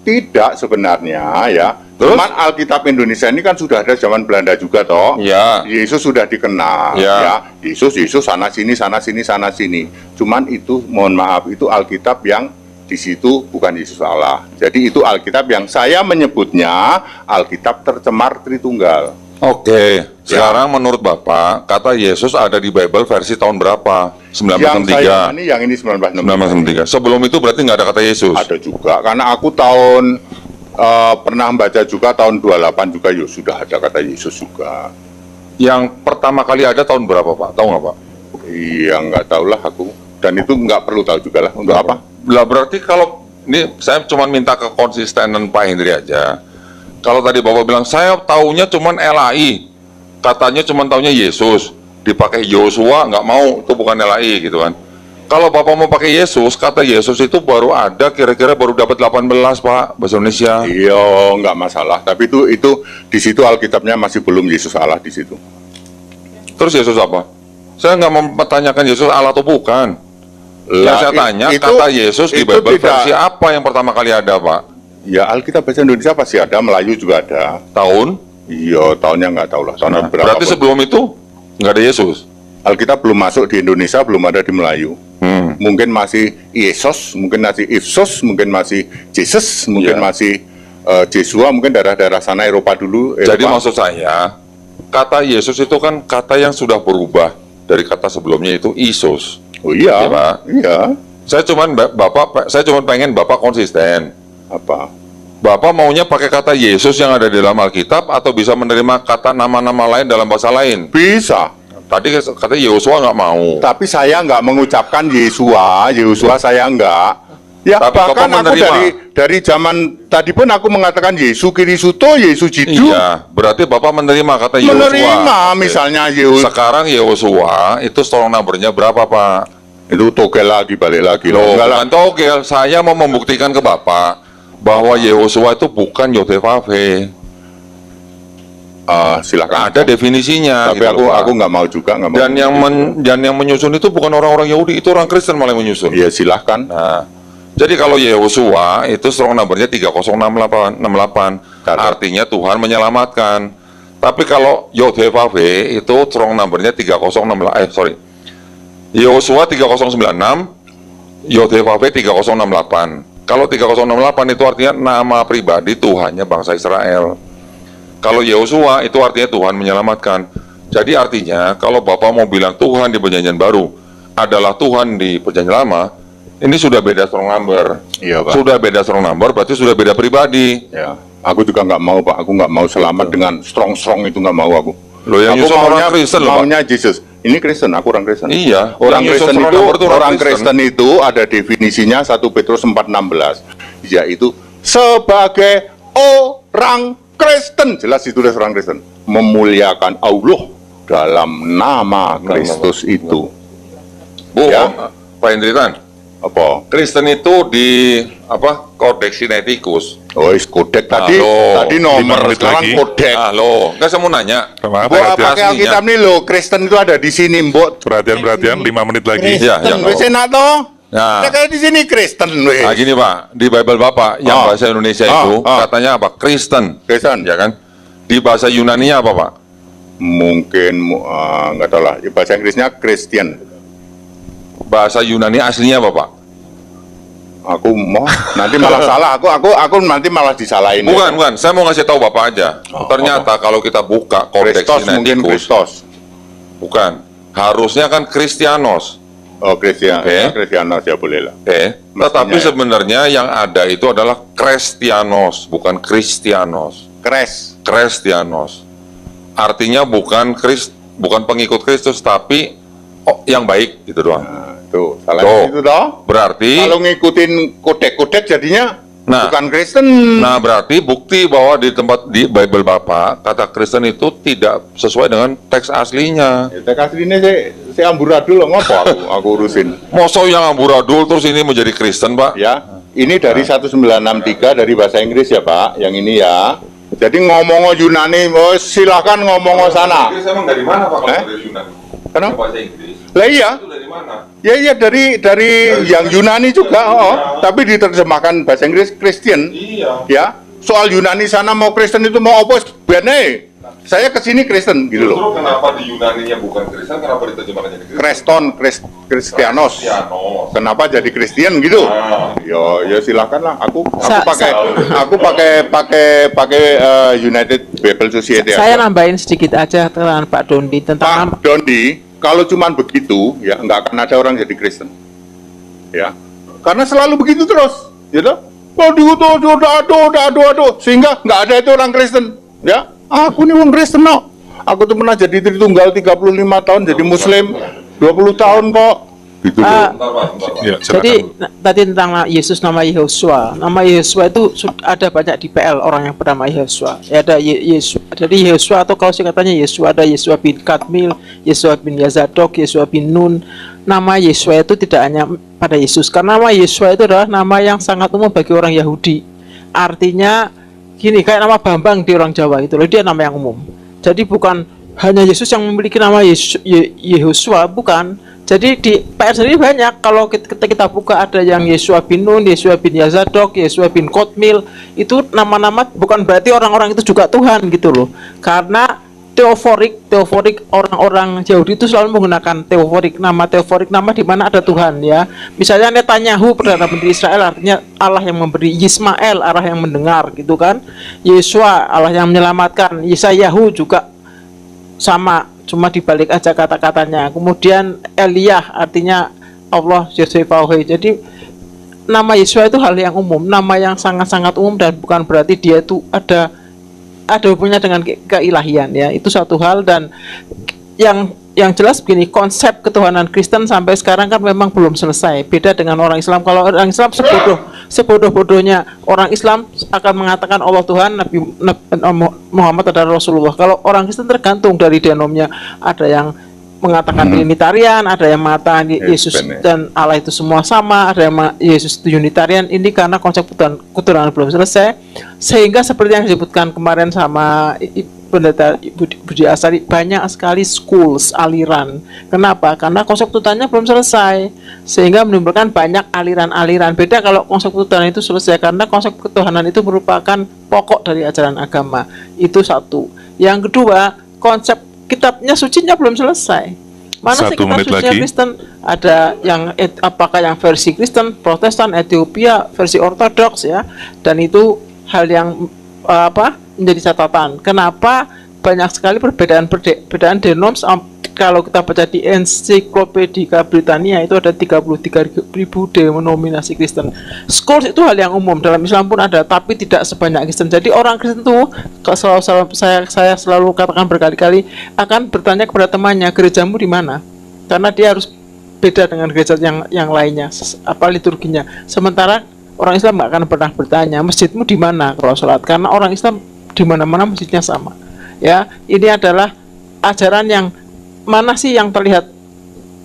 Tidak sebenarnya ya. Terus? Cuman Alkitab Indonesia ini kan sudah ada zaman Belanda juga toh. Ya. Yesus sudah dikenal Ya. ya. Yesus sana sini sana sini sana sini. Cuman itu mohon maaf itu Alkitab yang di situ bukan Yesus Allah. Jadi itu Alkitab yang saya menyebutnya Alkitab tercemar Tritunggal. Oke. Sekarang menurut Bapak, kata Yesus ada di Bible versi tahun berapa? Yang saya 1963. yang ini 1963. 1963. Sebelum itu berarti nggak ada kata Yesus. Ada juga karena aku tahun pernah baca juga tahun 28 juga ya sudah ada kata Yesus juga. Yang pertama kali ada tahun berapa, Pak? Tahu nggak, Pak? Iya nggak tahu lah aku. Dan itu nggak perlu tahu juga lah untuk apa. Lah berarti kalau ini saya cuma minta kekonsistenan Pak Hendri aja. Kalau tadi Bapak bilang saya taunya cuman LAI, katanya cuman taunya Yesus, dipakai Yosua nggak mau, itu bukan LAI gitu kan. Kalau Bapak mau pakai Yesus, kata Yesus itu baru ada kira-kira baru dapat 18 Pak bahasa Indonesia. Iya nggak masalah. Tapi itu di situ Alkitabnya masih belum Yesus Allah di situ. Terus Yesus apa? Saya nggak mempertanyakan Yesus Allah atau bukan. Yang saya tanya kata Yesus di Bible versi apa yang pertama kali ada Pak? Ya Alkitab bahasa Indonesia pasti ada, Melayu juga ada. Tahun? Iya tahunnya nggak tahu lah. Tahun berapa? Berarti sebelum itu nggak ada Yesus? Alkitab belum masuk di Indonesia, belum ada di Melayu. Mungkin masih Yesus, mungkin masih Ifsos, mungkin masih Jesus, mungkin Ya. masih Jesua, mungkin daerah-daerah sana Eropa dulu. Jadi Eropa. maksud saya, kata Yesus itu kan kata yang sudah berubah dari kata sebelumnya itu Isus. Oh iya, Iya, Pak. iya. Saya cuman pengen Bapak konsisten. Apa? Bapak maunya pakai kata Yesus yang ada di dalam Alkitab atau bisa menerima kata nama-nama lain dalam bahasa lain? Bisa. Tadi kata Yosua nggak mau. Tapi saya nggak mengucapkan Yesua saya nggak. Ya Tapi bahkan Bapak aku menerima. dari zaman tadi pun aku mengatakan Yesus Kirisuto, Yesus Jidu. Iya, berarti Bapak menerima kata Yosua. Menerima misalnya Yesus. Sekarang Yosua itu strong number-nya berapa Pak? Itu togel lagi balik lagi. Loh, Enggak lah. bukan togel. Saya mau membuktikan ke Bapak bahwa Yosua itu bukan Yotevave. Silakan. Ada definisinya. Tapi gitu loh, Pak. aku nggak mau juga nggak mau. Dan yang menyusun itu bukan orang-orang Yahudi, itu orang Kristen malah yang menyusun. Iya silahkan. Nah, jadi kalau Yosua itu strong number-nya 3068, artinya Tuhan menyelamatkan. Tapi kalau Yotevave itu strong number-nya 3068, Yosua 3096, Yotevave 3068. Kalau 3068 itu artinya nama pribadi Tuhannya bangsa Israel. Kalau Yosua itu artinya Tuhan menyelamatkan. Jadi artinya kalau Bapak mau bilang Tuhan di Perjanjian Baru adalah Tuhan di Perjanjian Lama, ini sudah beda strong number. Iya Pak. Sudah beda strong number, berarti sudah beda pribadi. Ya. Aku juga nggak mau Pak. Aku nggak mau selamat dengan strong itu nggak mau aku. Loh, yang aku nyusun orang Kristen loh, Pak. maunya Jesus. Ini Kristen, aku orang Kristen. Iya, Orang yang nyusun Kristen strong itu number orang Kristen itu ada definisinya 1 Petrus 4:16, yaitu sebagai orang Kristen, jelas ditulis orang Kristen, memuliakan Allah dalam nama Kristus itu. Bu, Ya. Pak Hendritan, Apa? Kristen itu di apa? Codex Sinaiticus. Oh, kodek tadi, Halo. tadi nomor, 5 menit sekarang lagi. kodek. Halo, nggak saya mau nanya. Maaf, Mbok perhatian, pakai Alkitab nih lo, Kristen itu ada di sini, Mbok. perhatian, 5 menit lagi. Iya, Kristen, iya. wis enak toh? Nah. Ya kayak di sini Kristen wis. Nah gini Pak, di Bible Bapak yang Ah. bahasa Indonesia Ah, itu ah. katanya apa? Kristen, Kristen. ya kan? Di bahasa Yunani apa Pak? Mungkin nggak tahu lah. Bahasa Inggrisnya Christian. Bahasa Yunani aslinya apa Pak? Aku mau nanti malah salah. Aku nanti malah disalahin. Bukan. Saya mau ngasih tahu Bapak aja. Ternyata kalau kita buka Codex Kristos mungkin Sinaiticus, Kristos. bukan. Harusnya kan Kristianos. Oh, Kristian. Oke. Kristianos ya boleh lah. Oke. Tetapi ya. sebenarnya yang ada itu adalah Kristianos, bukan Kristianos. Kristianos. Artinya bukan pengikut Kristus, tapi yang baik gitu doang. Nah, tuh, salah Tuh. itu toh. Berarti Kalau ngikutin kodek-kodek jadinya Nah. bukan Kristen. Nah, berarti bukti bahwa di Bible Bapak, kata Kristen itu tidak sesuai dengan teks aslinya. Ya, teks aslinya saya amburadul loh, ngapa aku urusin. Masa yang amburadul terus ini menjadi Kristen, Pak? Ya, ini dari 1963 dari bahasa Inggris ya Pak, yang ini ya. Jadi ngomong Yunani, oh, silakan ngomong sana. Inggris emang dari mana, Pak? Eh? Dari Yunani. Kenapa? Bahasa Inggris. Lah iya, Itu dari mana? ya dari yang Yunani juga, tapi diterjemahkan bahasa Inggris Christian. Iya. Ya, soal Yunani sana mau Kristen itu mau apa? Bener. Saya kesini Kristen gitu loh. Justru kenapa di Yunaninya bukan Kristen, kenapa diterjemahkan jadi Kristen? Kristianos. Kristianos. Kenapa jadi Kristen gitu? Ah. Ya silakan lah. Aku Sa- pakai United Bible Society. Saya aja. nambahin sedikit aja dengan Pak Dondi tentang Pak Dondi, kalau cuman begitu ya nggak akan ada orang jadi Kristen. Ya, karena selalu begitu terus, gitu. Aduh, sehingga nggak ada itu orang Kristen. Ya, aku nih orang Kristen no. Aku tuh pernah jadi Tritunggal 35 tahun, jadi Muslim 20 tahun kok. Gitu loh. Ah, Bentar, Pak. Ya, jadi silakan. tadi tentang Yesus nama Yehosua. Nama Yehosua itu ada banyak di PL orang yang bernama Yehosua. Ya, ada Yesus. Jadi Yehosua atau kalau singkatannya Yesua, ada Yesua bin Kadmil, Yesua bin Yazadok, Yesua bin Nun. Nama Yesua itu tidak hanya pada Yesus. Karena nama Yesua itu adalah nama yang sangat umum bagi orang Yahudi. Artinya gini, kayak nama Bambang di orang Jawa itu loh, dia nama yang umum. Jadi bukan hanya Yesus yang memiliki nama Yehosua, bukan. Jadi di PR sendiri banyak. Kalau kita buka ada yang Yesua bin Nun, Yesua bin Yazadok, Yesua bin Kotmil. Itu nama-nama bukan berarti orang-orang itu juga Tuhan gitu loh. Karena teoforik orang-orang Yahudi itu selalu menggunakan teoforik, nama di mana ada Tuhan ya. Misalnya Netanyahu perdana menteri Israel artinya Allah yang memberi, Yismael Allah yang mendengar gitu kan. Yesua Allah yang menyelamatkan, Yesayahu juga sama, cuma dibalik aja kata-katanya. Kemudian Eliyah artinya Allah Yesefauhe. Jadi nama Yesua itu hal yang umum, nama yang sangat-sangat umum dan bukan berarti dia itu ada hubungannya dengan keilahian ya. Itu satu hal. Dan yang jelas begini, konsep ketuhanan Kristen sampai sekarang kan memang belum selesai. Beda dengan orang Islam. Kalau orang Islam sebodoh-bodohnya orang Islam akan mengatakan Allah Tuhan, Nabi Muhammad adalah Rasulullah. Kalau orang Kristen tergantung dari denomnya. Ada yang mengatakan Trinitarian, ada yang mengatakan Yesus dan Allah itu semua sama, ada yang Yesus itu Unitarian. Ini karena konsep ketuhanan belum selesai, sehingga seperti yang disebutkan kemarin sama Pendeta Budi Asari, banyak sekali schools, aliran. Kenapa? Karena konsep ketuhanannya belum selesai, sehingga menimbulkan banyak aliran-aliran. Beda kalau konsep ketuhanan itu selesai, karena konsep ketuhanan itu merupakan pokok dari ajaran agama. Itu satu. Yang kedua, konsep kitabnya sucinya belum selesai. Mana sih 1 kitab menit sucinya lagi. Kristen? Ada yang apakah yang versi Kristen, Protestan, Ethiopia, versi Ortodoks ya. Dan itu hal yang menjadi catatan. Kenapa banyak sekali perbedaan denom? Kalau kita baca di Ensiklopedia Britania itu ada 33.000 denominasi Kristen. Schools itu hal yang umum, dalam Islam pun ada, tapi tidak sebanyak Kristen. Jadi orang Kristen itu saya selalu katakan berkali-kali akan bertanya kepada temannya, gerejamu di mana? Karena dia harus beda dengan gereja yang lainnya, apa liturginya. Sementara orang Islam nggak akan pernah bertanya masjidmu di mana kalau sholat, karena orang Islam di mana-mana masjidnya sama. Ya, ini adalah ajaran yang mana sih yang terlihat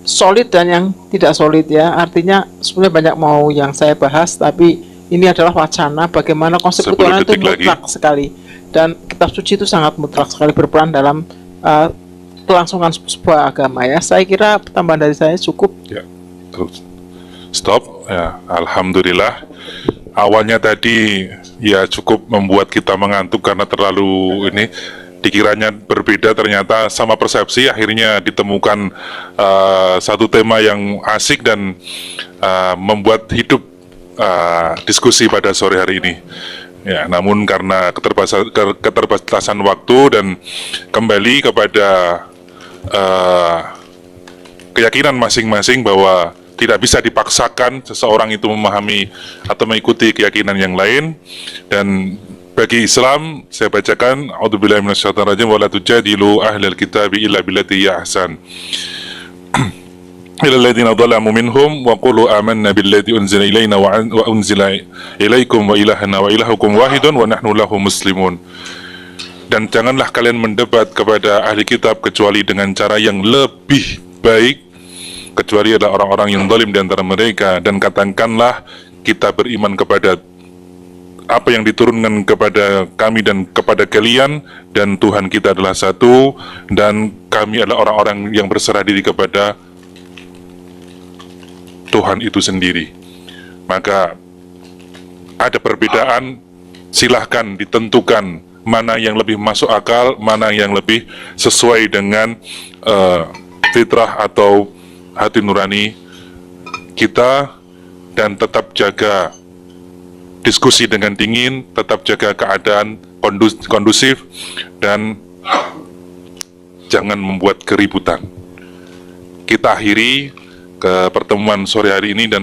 solid dan yang tidak solid ya. Artinya sebenarnya banyak mau yang saya bahas, tapi ini adalah wacana bagaimana konsep 10 ketuhanan itu detik lagi. mutlak sekali, dan kitab suci itu sangat mutlak sekali berperan dalam kelangsungan sebuah agama ya. Saya kira tambahan dari saya cukup. Ya, terus stop. Ya, alhamdulillah. Awalnya tadi ya cukup membuat kita mengantuk karena terlalu ini dikiranya berbeda, ternyata sama persepsi. Akhirnya ditemukan satu tema yang asik dan membuat hidup diskusi pada sore hari ini. Ya, namun karena keterbatasan waktu dan kembali kepada keyakinan masing-masing bahwa tidak bisa dipaksakan seseorang itu memahami atau mengikuti keyakinan yang lain. Dan bagi Islam, saya bacakan, A'udzubillahi minasyaitonir rajim, wala tujadilu ahlal kitabi illa billati hiya ahsan. Ila alladziina dhalamu minhum wa qulu amanna billadzi unzila ilaina wa unzila ilaikum wa ilahana wa ilahukum wahidun wa nahnu lahu muslimun. Dan janganlah kalian mendebat kepada ahli kitab kecuali dengan cara yang lebih baik, kecuali adalah orang-orang yang zalim di antara mereka, dan katakanlah kita beriman kepada apa yang diturunkan kepada kami dan kepada kalian, dan Tuhan kita adalah satu, dan kami adalah orang-orang yang berserah diri kepada Tuhan itu sendiri. Maka ada perbedaan, silahkan ditentukan mana yang lebih masuk akal, mana yang lebih sesuai dengan fitrah atau hati nurani kita, dan tetap jaga diskusi dengan dingin, tetap jaga keadaan kondusif, dan jangan membuat keributan. Kita akhiri ke pertemuan sore hari ini dan